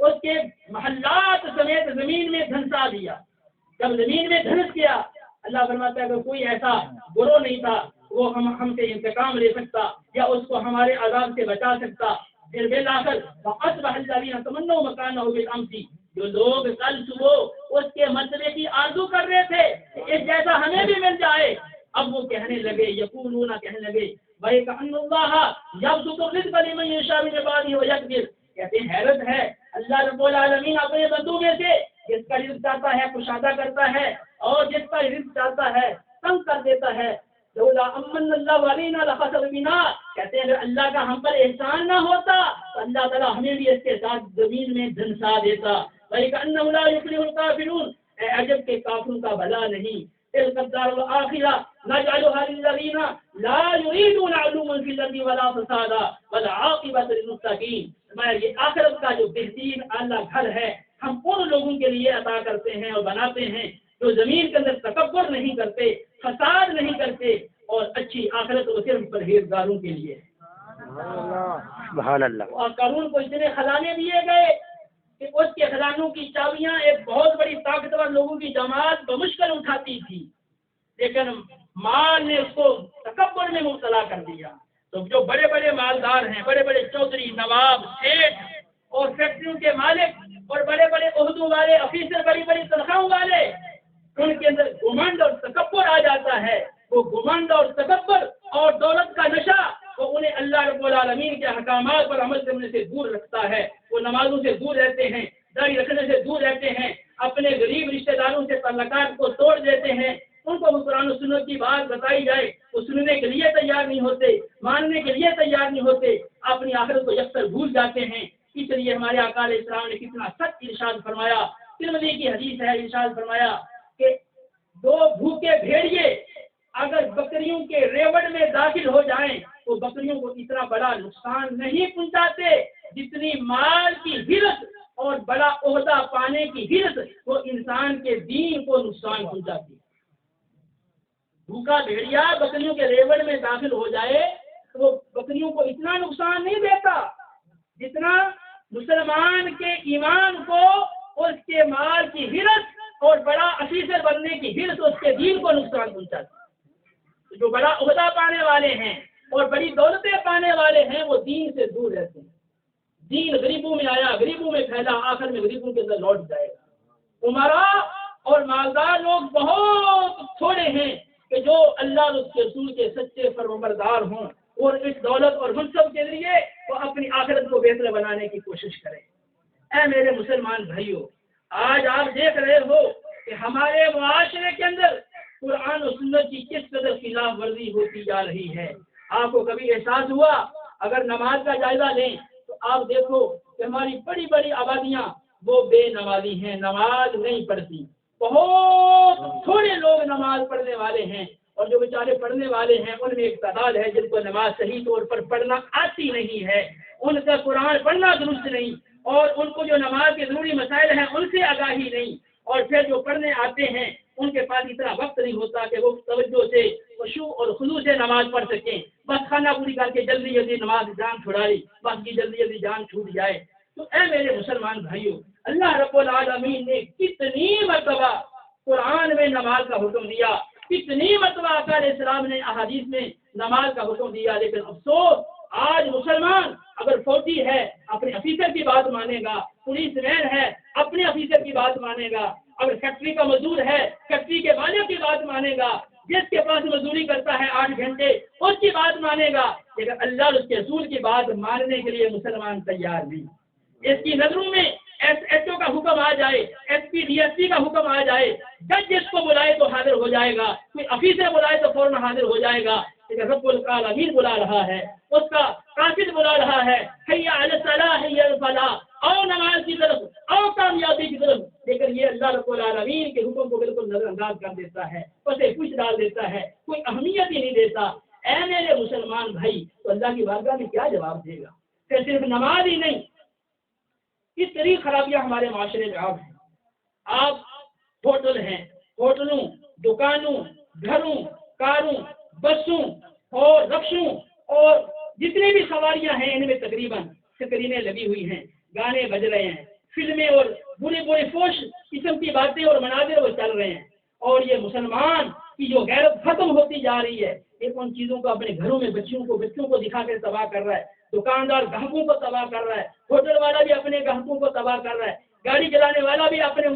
اس کے محلات سمیت زمین میں دھنسا دیا۔ جب زمین میں دھنس گیا، اللہ فرماتا ہے کہ کوئی ایسا گروہ نہیں تھا وہ ہم سے انتقام لے سکتا یا اس کو ہمارے عذاب سے بچا سکتا۔ پھر بالآخر فاصبح الذین تمنوا مکانہ بالامس، جو لوگ کل صبح اس کے مرتبے کی آرزو کر رہے تھے کہ اس جیسا ہمیں بھی مل جائے، اب وہ کہنے لگے، یقولون کہنے لگے وَيَكَأَنَّ اللَّهَ يَبْسُطُ الرِّزْقَ لِمَن يَشَاءُ مِنْ عِبَادِهِ وَيَقْدِرُ۔ کہتے ہیں حیرت ہے، اللہ رب العالمین اپنے بندوں میں سے جس کا رزق چاہتا ہے کشادہ کرتا ہے اور جس کا رزق چاہتا ہے تنگ کر دیتا ہے۔ لولا امن اللہ علینا لخسف بنا، کہتے ہیں اگر اللہ کا ہم پر احسان نہ ہوتا تو اللہ تعالیٰ ہمیں بھی اس کے ساتھ زمین میں دھنسا دیتا۔ وَلِكَأَنَّهُ لَا يُفْلِحُ الْكَافِرُونَ، اے عجب کے کافروں کا بھلا نہیں۔ تِلْكَ الدَّارُ الْآخِرَةُ نَجْعَلُهَا لِلَّذِينَ لَا يُرِيدُونَ عُلُوًّا فِي الْأَرْضِ وَلَا فَسَادًا وَالْعَاقِبَةُ لِلْمُتَّقِينَ۔ یہ آخرت کا جو بہترین اعلیٰ گھر ہے ہم ان لوگوں کے لیے عطا کرتے ہیں اور بناتے ہیں جو زمین کے اندر تکبر نہیں کرتے، فساد نہیں کرتے، اور اچھی آخرت وہ صرف پرہیزگاروں کے لیے۔ سبحان اللہ۔ اور قارون کو اتنے خزانے دیے گئے کہ اس کے خزانوں کی چابیاں ایک بہت بڑی طاقتور لوگوں کی جماعت بمشکل اٹھاتی تھی، لیکن مال نے اس کو تکبر میں مبتلا کر دیا۔ تو جو بڑے بڑے مالدار ہیں، بڑے بڑے چودھری، نواب، سیٹھ اور فیکٹریوں کے مالک اور بڑے بڑے عہدوں والے افیسر، بڑی بڑی تنخواہوں والے، ان کے اندر گھمنڈ اور تکبر آ جاتا ہے۔ وہ گھمنڈ اور تکبر اور دولت کا نشہ وہ انہیں اللہ رب العالمین کے احکامات پر عمل کرنے سے دور رکھتا ہے۔ وہ نمازوں سے دور رہتے ہیں، داڑھی رکھنے سے دور رہتے ہیں، اپنے غریب رشتہ داروں سے تعلقات کو توڑ دیتے ہیں۔ ان کو قرآن و سنت کی بات بتائی جائے وہ سننے کے لیے تیار نہیں ہوتے، ماننے کے لیے تیار نہیں ہوتے، اپنی آخرت کو یکسر بھول جاتے ہیں۔ اس لیے ہمارے آقا علیہ السلام نے کتنا سخت ارشاد فرمایا، ترمذی کی حدیث ہے، ارشاد فرمایا کہ دو بھوکے بھیڑیے اگر بکریوں کے ریوڑ میں داخل ہو جائیں تو بکریوں کو اتنا بڑا نقصان نہیں پہنچاتے جتنی مال کی حرص اور بڑا عہدہ پانے کی حرص وہ انسان کے دین کو نقصان پہنچاتی ہے۔ بھوکا بھیڑیا بکریوں کے ریوڑ میں داخل ہو جائے تو وہ بکریوں کو اتنا نقصان نہیں دیتا جتنا مسلمان کے ایمان کو، اس کے مال کی حرص اور بڑا افیسر بننے کی حرص اس کے دین کو نقصان پہنچاتی ہے۔ جو بڑا عہدہ پانے والے ہیں اور بڑی دولتیں پانے والے ہیں وہ دین سے دور رہتے ہیں۔ دین غریبوں میں آیا، غریبوں میں پھیلا، آخر میں غریبوں کے اندر لوٹ جائے گا۔ عمراء اور مالدار لوگ بہت تھوڑے ہیں کہ جو اللہ اور اس کے رسول کے سچے فرمانبردار ہوں اور اس دولت اور منصب کے لیے وہ اپنی آخرت کو بہتر بنانے کی کوشش کریں۔ اے میرے مسلمان بھائیوں، آج آپ دیکھ رہے ہو کہ ہمارے معاشرے کے اندر قرآن و سنت کی کس قدر خلاف ورزی ہوتی جا رہی ہے۔ آپ کو کبھی احساس ہوا؟ اگر نماز کا جائزہ لیں تو آپ دیکھو کہ ہماری بڑی بڑی آبادیاں وہ بے نمازی ہیں، نماز نہیں پڑھتی. بہت تھوڑے لوگ نماز پڑھنے والے ہیں، اور جو بیچارے پڑھنے والے ہیں ان میں ایک تعداد ہے جن کو نماز صحیح طور پر پڑھنا آتی نہیں ہے، ان کا قرآن پڑھنا درست نہیں، اور ان کو جو نماز کے ضروری مسائل ہیں ان سے آگاہی نہیں. اور پھر جو پڑھنے آتے ہیں ان کے پاس اتنا وقت نہیں ہوتا کہ وہ توجہ سے، خشوع اور خضوع سے نماز پڑھ سکیں. بس کھانا پوری کر کے جلدی جلدی نماز جان چھڑا لی، بس کی جلدی جلدی جان چھوٹ جائے. تو اے میرے مسلمان بھائیوں، اللہ رب العالمین نے کتنی مرتبہ قرآن میں نماز کا حکم دیا، کتنی مرتبہ آقا علیہ السلام نے احادیث میں نماز کا حکم دیا، لیکن افسوس آج مسلمان اگر فوجی ہے اپنے افیسر کی بات مانے گا، پولیس مین ہے اپنے افیسر کی بات مانے گا، اگر فیکٹری کا مزدور ہے فیکٹری کے مالک کی بات مانے گا، جس کے پاس مزدوری کرتا ہے 8 گھنٹے اس کی بات مانے گا، لیکن اللہ اور اس کے رسول کی بات ماننے کے لیے مسلمان تیار نہیں. اس کی نظروں میں ایس ایچ او کا حکم آ جائے، S P D S P کا حکم آ جائے، جج جس کو بلائے تو حاضر ہو جائے گا، کوئی افیسر بلائے تو فوراً حاضر ہو جائے گا. لیکن رب العالمین بلا رہا ہے، اس کا قاصد بلا رہا ہے، حی علی الصلاح حی علی الفلاح، آؤ نماز کی طرف، آؤ کامیابی کی طرف. لیکن یہ اللہ رب العالمین کے حکم کو بالکل نظر انداز کر دیتا ہے، اسے کچھ ڈال دیتا ہے، کوئی اہمیت ہی نہیں دیتا. اے میرے مسلمان بھائی، تو اللہ کی بارگاہ میں کیا جواب دے گا؟ کہ صرف نماز ہی نہیں، اس طریق خرابیاں ہمارے معاشرے میں آپ ہیں. آپ ہوٹل ہیں، ہوٹلوں، دکانوں، گھروں، کاروں، بسوں اور رکشوں اور جتنی بھی سواریاں ہیں ان میں تقریباً سکرینیں لگی ہوئی ہیں، گانے بج رہے ہیں، فلمیں اور بری بری فوش قسم کی باتیں اور مناظر وہ چل رہے ہیں. اور یہ مسلمان کی جو غیرت ختم ہوتی جا رہی ہے، ایک ان چیزوں کو اپنے گھروں میں بچوں کو دکھا کر تباہ کر رہا ہے. دکاندار گاہکوں کو تباہ کر رہا ہے، ہوٹل والا بھی اپنے گاہکوں کو تباہ کر رہا ہے، گاڑی چلانے والا بھی اپنے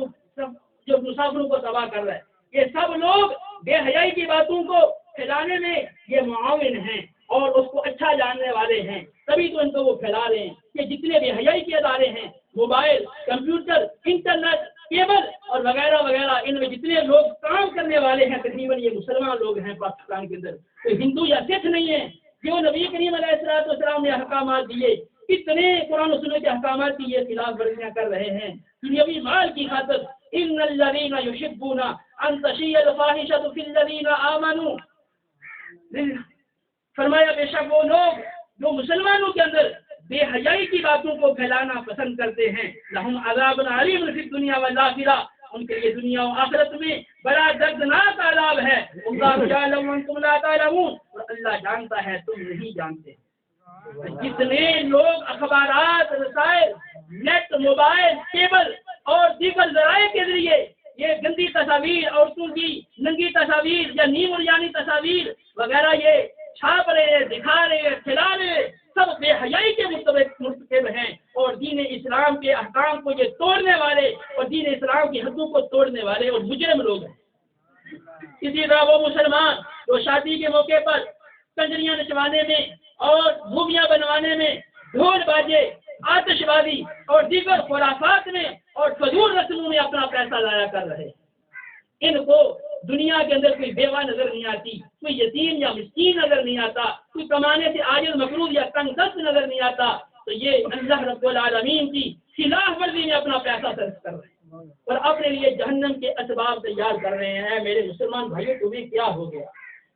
جو مسافروں کو تباہ کر رہا ہے. یہ سب لوگ بے حیائی کی باتوں کو پھیلانے میں یہ معاون ہیں اور اس کو اچھا جاننے والے ہیں، تبھی تو ان کو وہ پھیلا رہے ہیں. یہ جتنے بے حیائی کے ادارے ہیں، موبائل، کمپیوٹر، انٹرنیٹ، کیبل اور وغیرہ وغیرہ، ان میں جتنے لوگ کام کرنے والے ہیں تقریباً یہ مسلمان لوگ ہیں پاکستان کے اندر، کوئی ہندو یا سکھ نہیں ہے. جو نبی کریم علیہ السلام نے احکامات دیے، کتنے قرآن و سنت کے احکامات کی یہ خلاف ورزیاں کر رہے ہیں دنیاوی مال کی خاطر. ان الذین یحبون ان تشیع الفاحشۃ فی الذین آمنوا، فرمایا بے شک وہ لوگ جو مسلمانوں کے اندر بے حیائی کی باتوں کو پھیلانا پسند کرتے ہیں، لہم عذاب علیم فی الدنیا والآخرہ، ان کے لیے دنیا و آخرت میں بڑا دردناک عذاب ہے. اللہ یعلم وانتم لا تعلمون، اور اللہ جانتا ہے تم نہیں جانتے. جتنے لوگ اخبارات، رسائل، نیٹ، موبائل، کیبل اور دیگر ذرائع کے ذریعے یہ گندی تصاویر، عورتوں کی ننگی تصاویر یا نیم اریانی تصاویر وغیرہ یہ چھاپ رہے ہیں، دکھا رہے ہیں، پھیلا رہے ہیں، سب بے حیائی کے مرتکب ہیں اور دین اسلام کے احکام کو یہ توڑنے والے اور دین اسلام کی حدوں کو توڑنے والے اور مجرم لوگ ہیں. اسی طرح وہ مسلمان جو شادی کے موقع پر کنجریاں نچوانے میں اور موویاں بنوانے میں ڈھول باجے، آتش بازی اور دیگر خرافات میں اور فضول رسموں میں اپنا پیسہ ضائع کر رہے ہیں. ان کو دنیا کے اندر کوئی بیوہ نظر نہیں آتی، کوئی یتیم یا مسکین نظر نہیں آتا، کوئی کمانے سے عاجز مقروض یا تنگ دست نظر نہیں آتا. تو یہ اللہ رب العالمین کی خلاف ورزی میں اپنا پیسہ صرف کر رہے ہیں اور اپنے لیے جہنم کے اسباب تیار کر رہے ہیں. میرے مسلمان بھائیوں تمہیں کیا ہو گیا؟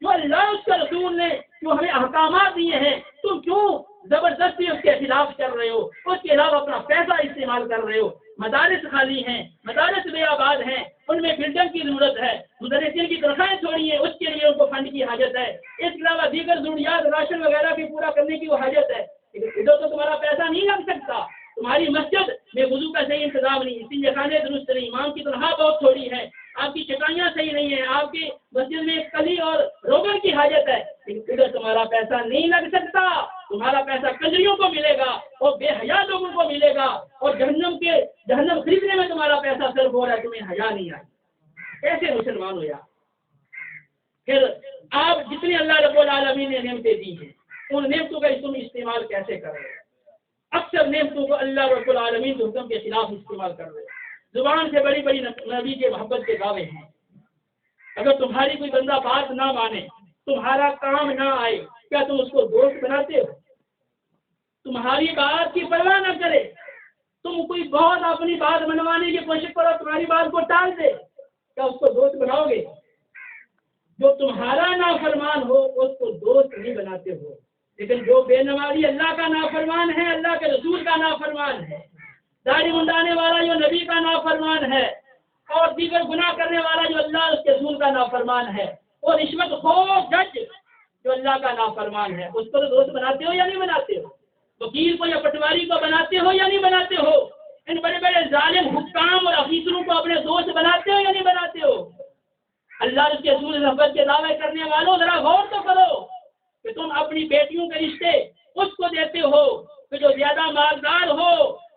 جو اللہ اس کے رسول نے جو ہمیں احکامات دیے ہیں، تم کیوں زبردستی اس کے خلاف چل رہے ہو؟ اس کے علاوہ اپنا پیسہ استعمال کر رہے ہو. مدارس خالی ہیں، مدارس بے آباد ہیں، ان میں بلڈنگ کی ضرورت ہے، مدرسین کی تنخواہیں تھوڑی ہیں، اس کے لیے ان کو فنڈ کی حاجت ہے. اس کے علاوہ دیگر ضروریات راشن وغیرہ بھی پورا کرنے کی وہ حاجت ہے. ادھر تو تمہارا پیسہ نہیں لگ سکتا. تمہاری مسجد میں وضو کا صحیح انتظام نہیں، اسی خانے درست نہیں، امام کی تنخواہ بہت تھوڑی ہے، آپ کی چٹائیاں صحیح نہیں ہیں، آپ کی مسجد میں کلی اور روغن کی حاجت ہے، لیکن ادھر تمہارا پیسہ نہیں لگ سکتا. تمہارا پیسہ کنجریوں کو ملے گا اور بے حیا لوگوں کو ملے گا اور جہنم خریدنے میں تمہارا پیسہ صرف ہو رہا ہے، تمہیں حیا نہیں آئی. کیسے مسلمان ہو یار؟ پھر آپ جتنی اللہ رب العالمین نے نعمتیں دی ہیں ان نعمتوں کا تم استعمال کیسے کر رہے ہیں؟ اکثر نعمتوں کو اللہ رب العالمین کے حکم کے خلاف استعمال کر رہے ہیں. زبان سے بڑی بڑی نبی کے محبت کے دعوے ہیں. اگر تمہاری کوئی بندہ بات نہ مانے، تمہارا کام نہ آئے، کیا تم اس کو دوست بناتے ہو؟ تمہاری بات کی پرواہ نہ کرے، تم کوئی بہت اپنی بات منوانے کی کوشش کرو، تمہاری بات کو ٹال دے، کیا اس کو دوست بناؤ گے؟ جو تمہارا نافرمان ہو اس کو دوست نہیں بناتے ہو، لیکن جو بے نمازی اللہ کا نافرمان ہے، اللہ کے رسول کا نافرمان ہے، داڑھی منڈانے والا جو نبی کا نافرمان ہے، اور دیگر گناہ کرنے والا جو اللہ اس کے رسول کا نافرمان ہے، اور رشوت خور جج جو اللہ کا نافرمان ہے، اس کو تو دوست بناتے ہو یا نہیں بناتے ہو؟ وکیل کو یا پٹواری کو بناتے ہو یا نہیں بناتے ہو؟ ان بڑے بڑے ظالم حکام اور افیسروں کو اپنے دوست بناتے ہو یا نہیں بناتے ہو؟ اللہ اس کے رسول محبت کے دعوے کرنے والوں ذرا غور تو کرو کہ تم اپنی بیٹیوں کے رشتے اس کو دیتے ہو کہ جو زیادہ مالدار ہو،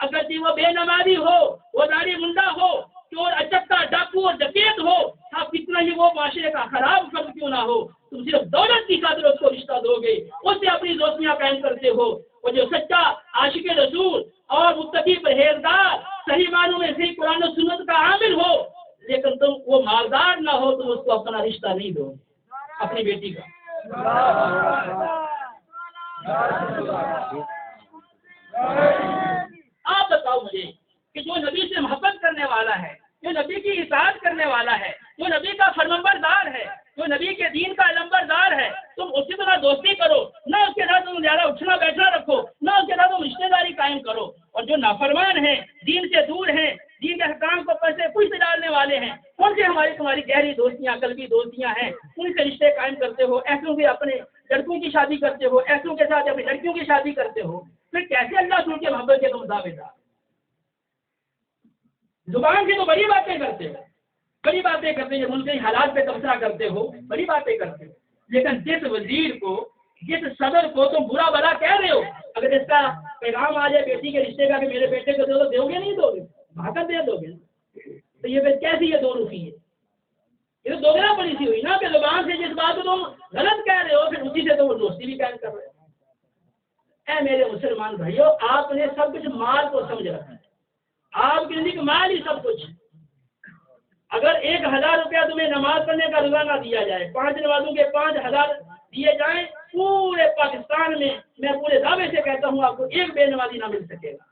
اگرچہ وہ بے نمازی ہو، وہ داڑھی منڈا ہو، چور اچکا ڈاکو اور ڈکیت ہو، آپ کتنا ہی وہ معاشرے کا خراب فرد کیوں نہ ہو، تم صرف دولت کی خاطر اس کو رشتہ دو گے، اس سے اپنی دوستیاں قائم کرتے ہو۔ اور جو سچا عاشق رسول اور متقی پرہیزگار صحیح معنوں میں صحیح قرآن و سنت کا عامل ہو، لیکن تم وہ مالدار نہ ہو، تم اس کو اپنا رشتہ نہیں دو اپنی بیٹی کا۔ آپ بتاؤ مجھے کہ جو نبی سے محبت کرنے والا ہے، جو نبی کی اطاعت کرنے والا ہے، جو نبی کا فرمانبردار ہے، جو نبی کے دین کا علمبردار ہے، تم اسی طرح دوستی کرو، نہ اس کے ساتھ تم زیادہ اٹھنا بیٹھنا رکھو، نہ اس کے ساتھ تم رشتے داری قائم کرو۔ اور جو نافرمان ہیں، دین سے دور ہیں، دین کے حکام کو پیسے کچھ سے ڈالنے والے ہیں، ان سے تمہاری گہری دوستیاں، قلبی دوستیاں ہیں، ان سے رشتے قائم کرتے ہو، ایسوں سے اپنے لڑکوں کی شادی کرتے ہو، ایسوں کے ساتھ اپنی لڑکیوں کی شادی کرتے ہو، پھر کیسے اللہ رسول کے محبت کے تم دعوے دار؟ زبان سے تو بڑی باتیں کرتے ہو، بڑی باتیں کرتے ہو، ملک کے حالات پہ تبصرہ کرتے ہو، بڑی باتیں کرتے ہو، لیکن جس وزیر کو، جس صدر کو تم برا بھلا کہہ رہے ہو، اگر اس کا پیغام آ جائے بیٹی کے رشتے کا کہ میرے بیٹے کو دو، تو دو گے نہیں دو گے؟ بھاگا دے دو گے؟ تو یہ پھر کیسی یہ دو روخی ہے؟ یہ تو دوگنا پالیسی ہوئی نا کہ زبان سے جس بات کو تم غلط کہہ رہے ہو، پھر اسی سے تم دوستی بھی قائم کر رہے ہو۔ اے میرے مسلمان بھائیو، آپ نے سب کچھ مال کو سمجھ رکھا ہے، آپ کے نزدیک مال ہی سب کچھ۔ اگر 1000 روپیہ تمہیں نماز پڑھنے کا روزانہ دیا جائے، 5 نمازوں کے 5000 دیے جائیں، پورے پاکستان میں پورے دعوے سے کہتا ہوں آپ کو ایک بے نمازی نہ مل سکے گا۔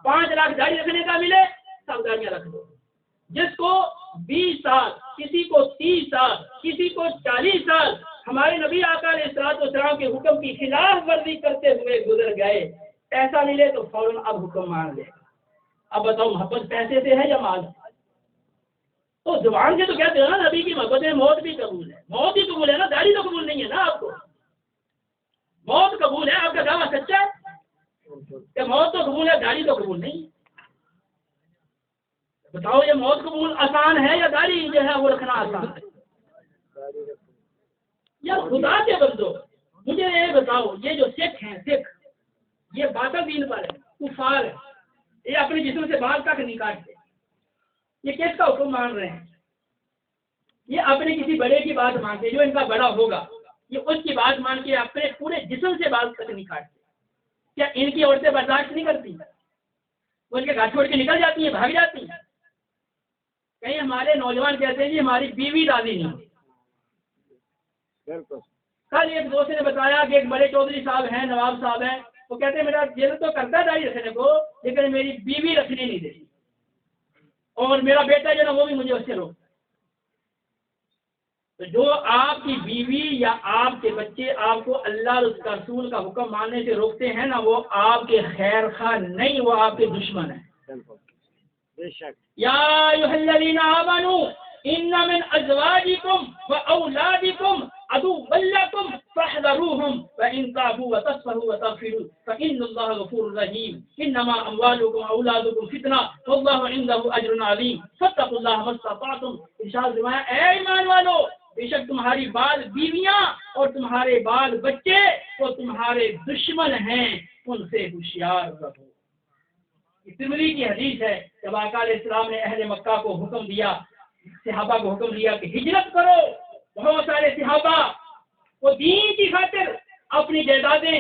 5 لاکھ داڑھی رکھنے کا ملے، سب داڑیاں رکھ دو۔ جس کو 20 سال، کسی کو 30 سال، کسی کو 40 سال ہمارے نبی آقا علیہ الصلوۃ والسلام کے حکم کی خلاف ورزی کرتے ہوئے گزر گئے، ایسا ملے تو فوراً اب حکم مان لے۔ اب بتاؤ محبت پیسے سے ہے یا مال؟ تو زبان سے تو کہتے ہیں نا نبی کی محبت میں موت بھی قبول ہے، موت ہی قبول ہے نا، داڑھی تو قبول نہیں ہے نا آپ کو، موت قبول ہے، آپ کا دعویٰ سچا ہے کہ موت تو قبول ہے، داڑھی تو قبول نہیں ہے۔ بتاؤ یہ موت قبول آسان ہے یا داڑھی جو ہے وہ رکھنا آسان ہے؟ یا خدا کے بندو مجھے یہ بتاؤ، یہ جو سکھ ہیں، سکھ یہ باطل دین پر ہے، کفار ہے، یہ اپنے جسم سے بال تک نہیں کاٹتے، یہ کس کا حکم مان رہے ہیں؟ یہ اپنے کسی بڑے کی بات مانتے، جو ان کا بڑا ہوگا، یہ اس کی بات مان کے اپنے پورے جسم سے بال تک نہیں کاٹتے۔ کیا ان کی عورتیں برداشت نہیں کرتی؟ وہ ان کے گھر چھوڑ کے نکل جاتی ہیں، بھاگ جاتی ہیں؟ کہیں ہمارے نوجوان کہتے ہیں جی ہماری بیوی راضی نہیں ہوتی۔ کل ایک دوست نے بتایا کہ ایک بڑے چودھری صاحب ہیں، نواب صاحب ہیں، وہ کہتے ہیں میرا دل تو کرتا ہے داڑھی رکھنے کو، لیکن میری بیوی رکھنے نہیں دیتی، اور میرا بیٹا جو نا وہ بھی مجھے اس سے روکتا ہے۔ تو جو آپ کی بیوی یا آپ کے بچے آپ کو اللہ اور اس کا رسول کا حکم ماننے سے روکتے ہیں نا، وہ آپ کے خیر خواہ نہیں، وہ آپ کے دشمن ہیں۔ بے شک۔ یا ایھا الذین آمنوا ان من ازواجکم واولادکم عدوا لکم فاحذروہم وان تابوا وتصفحوا وتغفروا فان اللہ غفور رحیم انما اموالکم واولادکم فتنہ واللہ عندہ اجر عظیم فاتقوا اللہ ما استطعتم۔ ارشاد فرمایا اے ایمان والو، بے شک تمہاری بال بیویاں اور تمہارے بال بچے وہ تمہارے دشمن ہیں، ان سے ہوشیار رہو۔ ترمذی کی حدیث ہے، جب آقا علیہ السلام نے اہل مکہ کو حکم دیا، صحابہ کو حکم دیا کہ ہجرت کرو، بہت سارے صحابہ وہ دین کی خاطر اپنی جائیدادیں،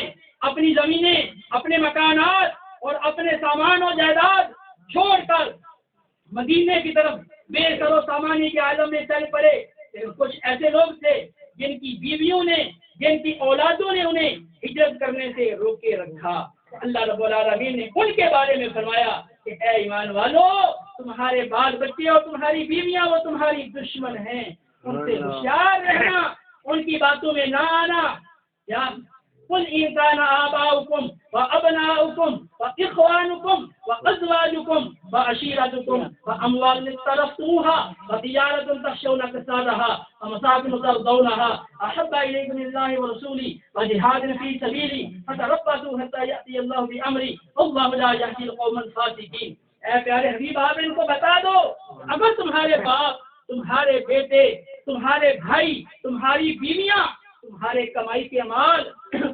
اپنی زمینیں، اپنے مکانات اور اپنے سامان و جائیداد چھوڑ کر مدینے کی طرف بے سر و سامانی کے عالم میں چل پڑے۔ لیکن کچھ ایسے لوگ تھے جن کی بیویوں نے، جن کی اولادوں نے انہیں ہجرت کرنے سے روکے رکھا، اللہ رب العالمین نے ان کے بارے میں فرمایا کہ اے ایمان والو، تمہارے بال بچے اور تمہاری بیویاں وہ تمہاری دشمن ہیں، ان سے ہوشیار رہنا، ان کی باتوں میں نہ آنا۔ یا قل إن كان آباؤكم وأبناؤكم وإخوانكم وأزواجكم وعشيرتكم وأموال اقترفتموها وتجارة تخشون كسادها ومساكن ترضونها أحب إليكم من الله ورسوله وجهاد في سبيله فتربصوا حتى يأتي الله بأمره والله لا يهدي القوم الفاسقين۔ اے پیارے حبیب، آپ ان کو بتا دو، اگر تمہارے باپ، تمہارے بیٹے، تمہارے بھائی، تمہاری بیویاں، تمہارے کمائی کے مال،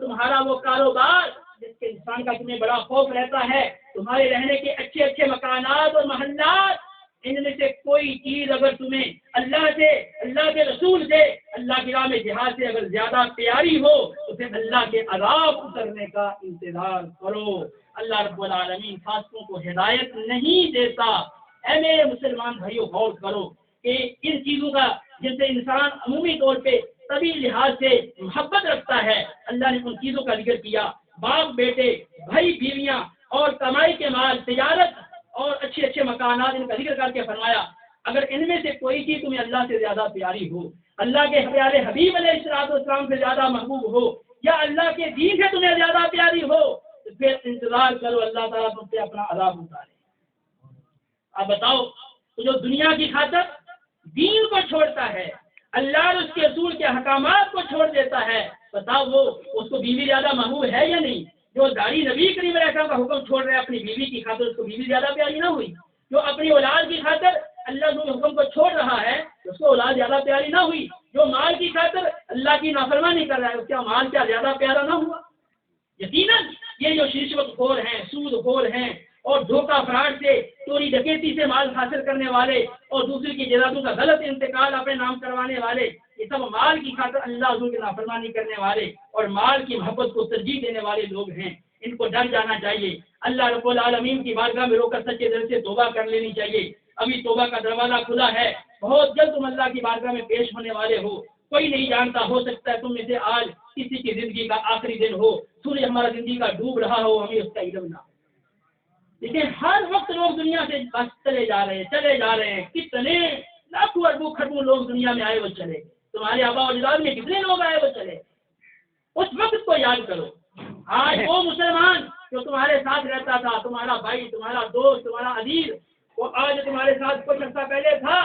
تمہارا وہ کاروبار جس کے انسان کا تمہیں بڑا خوف رہتا ہے، تمہارے رہنے کے اچھے اچھے مکانات اور محلات، ان میں سے کوئی چیز اگر تمہیں اللہ سے، اللہ کے رسول سے، اللہ کی راہ میں جہاد سے اگر زیادہ پیاری ہو تو پھر اللہ کے عذاب اترنے کا انتظار کرو۔ اللہ رب العالمین فاسقوں کو ہدایت نہیں دیتا۔ اے میرے مسلمان بھائیو، غور کرو کہ ان چیزوں کا جن سے انسان عمومی طور پہ طبی لحاظ سے محبت رکھتا ہے، اللہ نے ان چیزوں کا ذکر کیا، باپ بیٹے، بھائی بیویاں اور کمائی کے مال، تجارت اور اچھے اچھے مکانات، ان کا ذکر کر کے فرمایا اگر ان میں سے کوئی چیز تمہیں اللہ سے زیادہ پیاری ہو، اللہ کے پیارے حبیب علیہ السلام سے زیادہ محبوب ہو، یا اللہ کے دین سے تمہیں زیادہ پیاری ہو، تو پھر انتظار کرو، اللہ تعالیٰ تم سے اپنا عذاب اتارے۔ اب بتاؤ، تو جو دنیا کی خاطر دین کو چھوڑتا ہے، اللہ اور اس کے رسول کے احکامات کو چھوڑ دیتا ہے، بتاؤ وہ اس کو بیوی زیادہ محبوب ہے یا نہیں؟ جو داڑھی نبی کریم علیہ السلام کا حکم چھوڑ رہا ہے اپنی بیوی کی خاطر، اس کو بیوی زیادہ پیاری نہ ہوئی؟ جو اپنی اولاد کی خاطر اللہ کے حکم کو چھوڑ رہا ہے، اس کو اولاد زیادہ پیاری نہ ہوئی؟ جو مال کی خاطر اللہ کی نافرمانی کر رہا ہے، اس کا مال کیا زیادہ پیارا نہ ہوا؟ یقیناً یہ جو رشوت خور ہیں، سود خور ہیں اور دھوکہ فراڈ سے، چوری ڈکیتی سے مال حاصل کرنے والے اور دوسرے کی جائیدادوں کا غلط انتقال اپنے نام کروانے والے، یہ سب مال کی خاطر اللہ حضور کی نافرمانی کرنے والے اور مال کی محبت کو ترجیح دینے والے لوگ ہیں۔ ان کو ڈر جانا چاہیے، اللہ رب العالمین کی بارگاہ میں رو کر سچے دل سے توبہ کر لینی چاہیے۔ ابھی توبہ کا دروازہ کھلا ہے، بہت جلد تم اللہ کی بارگاہ میں پیش ہونے والے ہو۔ کوئی نہیں جانتا، ہو سکتا ہے تم میں سے آج کسی کی زندگی کا آخری دن ہو، سورج ہمارا زندگی کا ڈوب رہا ہو، ہمیں اس کا علم نہ ہو۔ لیکن ہر وقت لوگ دنیا سے بس چلے جا رہے ہیں، کتنے لاکھوں اربوں کھربوں لوگ دنیا میں آئے وہ چلے، تمہارے آبا و اجداد میں کتنے لوگ آئے وہ چلے۔ اس وقت کو یاد کرو، آج وہ مسلمان جو تمہارے ساتھ رہتا تھا، تمہارا بھائی، تمہارا دوست، تمہارا عزیز، وہ آج تمہارے ساتھ کچھ عرصہ پہلے تھا،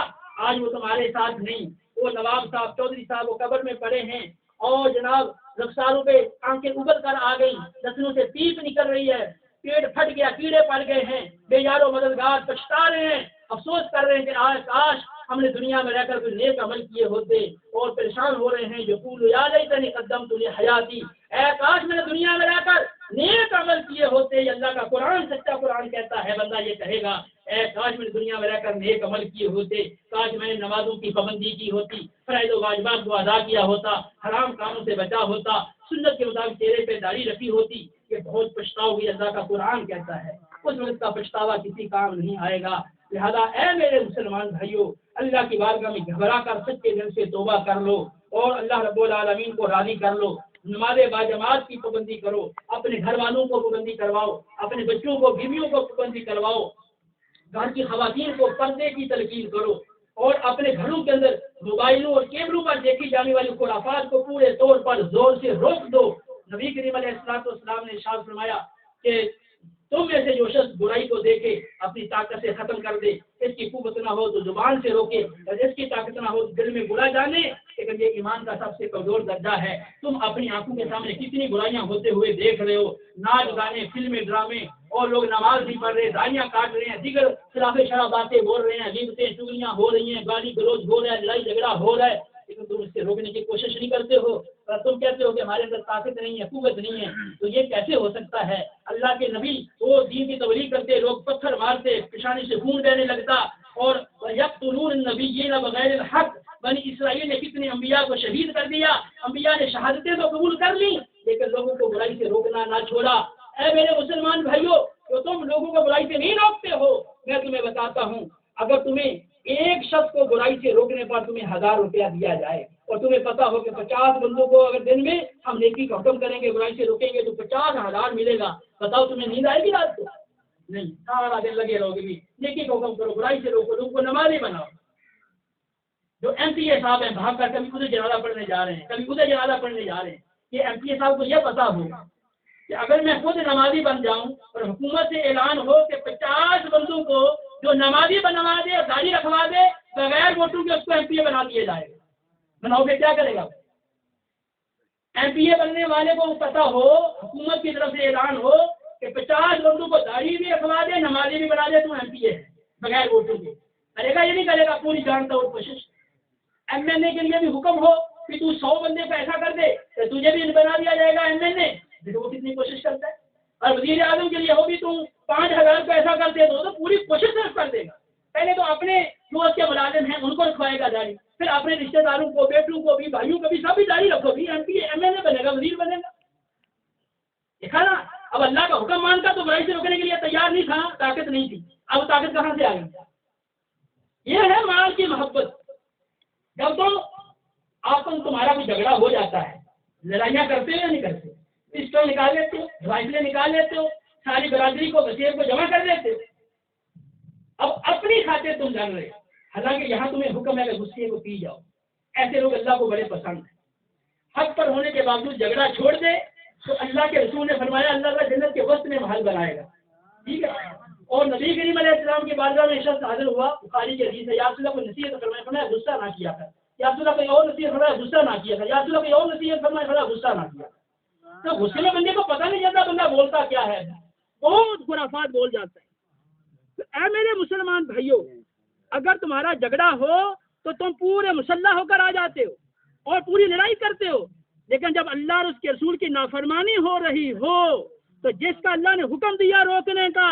آج وہ تمہارے ساتھ نہیں۔ وہ نواب صاحب، چودھری صاحب وہ قبر میں پڑے ہیں، اور جناب رخساروں پہ آنکھیں ابل کر آ گئی، دسنوں سے پیپ نکل رہی ہے، پیٹ پھٹ گیا، کیڑے پڑ گئے ہیں، بے یار و مددگار، پچھتا رہے ہیں، افسوس کر رہے ہیں کہ آج کاش ہم نے دنیا میں رہ کر کوئی نیک عمل کیے ہوتے، اور پریشان ہو رہے ہیں جو قول یا لیتنی قدمت لحیاتی، اے کاش میں نے دنیا میں رہ کر نیک عمل کیے ہوتے۔ یہ اللہ کا قرآن، سچا قرآن کہتا ہے، بندہ یہ کہے گا اے کاش میں نے دنیا میں رہ کر نیک عمل کیے ہوتے، کاش میں نے نمازوں کی پابندی کی ہوتی، فرائض و واجبات کو ادا کیا ہوتا، حرام کاموں سے بچا ہوتا، سنت کے مطابق چہرے پہ داڑھی رکھی ہوتی۔ یہ بہت پچھتاؤ ہوئی، اللہ کا قرآن کہتا ہے، اس وقت کا پچھتاوا کسی کام نہیں آئے گا۔ لہذا اے میرے مسلمان بھائیوں، اللہ کی بارگاہ میں گھبرا کر سچے دل سے توبہ کر لو اور اللہ رب العالمین کو راضی کر لو۔ نماز باجماعت کی پابندی کرو، اپنے گھر والوں کو پابندی کرواؤ، اپنے بچوں کو، بیویوں کو پابندی کرواؤ، گھر کی خواتین کو پردے کی تلقین کرو، اور اپنے گھروں کے اندر موبائلوں اور کیبلوں پر دیکھی جانے والی خرافات کو پورے طور پر زور سے روک دو۔ نبی کریم علیہ السلام نے ارشاد فرمایا کہ تم میں سے جو شخص برائی کو دیکھے اپنی طاقت سے ختم کر دے، اس کی قوت نہ ہو تو زبان سے روکے، اور اس کی طاقت نہ ہو تو دل میں برا جانے، لیکن یہ ایمان کا سب سے کمزور درجہ ہے۔ تم اپنی آنکھوں کے سامنے کتنی برائیاں ہوتے ہوئے دیکھ رہے ہو، ناچ گانے، فلمیں، ڈرامے، اور لوگ نماز نہیں پڑھ رہے، داڑیاں کاٹ رہے ہیں، دیگر خلاف شرع باتیں بول رہے ہیں، غیبتیں چگلیاں ہو رہی ہیں، گالی گلوچ ہو رہا ہے، لڑائی جھگڑا ہو رہا ہے، لیکن تم اس سے روکنے کی کوشش نہیں کرتے ہو، اور تم کہتے ہو کہ ہمارے اندر طاقت نہیں ہے، قوت نہیں ہے۔ تو یہ کیسے ہو سکتا ہے؟ اللہ کے نبی وہ دین کی تبلیغ کرتے، لوگ پتھر مارتے، پیشانی سے خون بہنے لگتا، اور یقتلون النبیین بغیر الحق، بنی اسرائیل نے کتنے انبیاء کو شہید کر دیا، انبیاء نے شہادتیں تو قبول کر لی لیکن لوگوں کو برائی سے روکنا نہ چھوڑا۔ اے میرے مسلمان بھائیوں، جو تم لوگوں کو برائی سے نہیں روکتے ہو، میں تمہیں بتاتا ہوں، اگر تمہیں ایک شخص کو برائی سے روکنے پر تمہیں 1000 روپیہ دیا جائے، اور تمہیں پتا ہو کہ 50 بندوں کو اگر دن میں ہم نیکی کا حکم کریں گے برائی سے روکیں گے تو 50,000 ملے گا. بتاؤ تمہیں نیند آئے گی رات کو؟ نہیں، سارا دن لگے رہو گے بھی نیکی کا حکم کرو برائی سے روکو لوگوں کو نمازی بناؤ. جو ایم پی اے صاحب ہیں بھاگ کر کبھی ادھر جنازہ پڑھنے جا رہے ہیں کبھی ادھر جنازہ پڑھنے جا رہے ہیں. یہ ایم پی اے صاحب کو یہ پتا ہو کہ اگر میں خود نمازی بن جاؤں اور حکومت سے اعلان ہو کہ 50 بندوں کو جو نمازی بنوا دے اور داڑھی رکھوا دے بغیر ووٹوں کے اس کو ایم پی اے بنا دیا جائے گا. بناؤ گے کیا کرے گا؟ ایم پی اے بننے والے کو پتا ہو حکومت کی طرف سے اعلان ہو کہ 50 بندوں کو داڑھی بھی رکھوا دے نمازی بھی بنا دے تو ایم پی اے ہے بغیر ووٹوں کے. کرے گا یہ نہیں کرے گا؟ پوری جانتا ہو کوشش. ایم این اے کے لیے بھی حکم ہو کہ تو 100 بندے کو ایسا کر دے تو تجھے بھی بنا دیا جائے گا ایم این اے. دیکھو وہ کتنی کوشش کرتا ہے. اور وزیر اعظم کے لیے ہو بھی تم 5,000 کو ایسا کر دے تو پوری کوشش صرف کر دے گا. پہلے تو اپنے جو اس کے ملازم ہیں ان کو رکھوائے گا داڑھی، پھر اپنے رشتہ داروں کو بیٹوں کو بھی بھائیوں کو بھی سب بھی داڑھی رکھو بھی ایم پی ایم این اے بنے گا وزیر بنے گا. دیکھا نا؟ اب اللہ کا حکم مان کر تو برائی سے روکنے کے لیے تیار نہیں تھا، طاقت نہیں تھی. اب طاقت کہاں سے آ گئی؟ یہ ہے مال کی محبت. جب تم آپ کو تمہارا کوئی جھگڑا ہو جاتا ہے لڑائیاں کرتے ہو یا نہیں کرتے؟ پسٹل نکال لیتے ہو، رائفلیں نکال لیتے ہو، ساری برادری کو وزیر کو جمع کر دیتے ہو. اب اپنی خاطر تم لڑ رہے، حالانکہ یہاں تمہیں حکم ہے کہ غصے کو پی جاؤ. ایسے لوگ اللہ کو بڑے پسند ہیں. حق پر ہونے کے باوجود جھگڑا چھوڑ دے تو اللہ کے رسول نے فرمایا اللہ کا جنت کے وسط میں محل بنائے گا. ٹھیک ہے. اور نبی کریم علیہ السلام کی بارگاہ میں شخص حاضر ہوا، بخاری کی حدیث ہے، یا رسول اللہ کو نصیحت فرمایا غصہ نہ کیا کر. یا رسول اللہ کوئی اور نصیحت فرمایا غصہ نہ کیا کر. یا رسول اللہ کوئی اور نصیحت فرمایا غصہ نہ کیا. تو غصے میں بندے کو پتہ نہیں چلتا بندہ بولتا کیا ہے، بہت خرافات بول جاتا ہے. تو اے میرے مسلمان بھائیوں، اگر تمہارا جھگڑا ہو تو تم پورے مسلح ہو کر آ جاتے ہو اور پوری لڑائی کرتے ہو. لیکن جب اللہ اور اس کے رسول کی نافرمانی ہو رہی ہو تو جس کا اللہ نے حکم دیا روکنے کا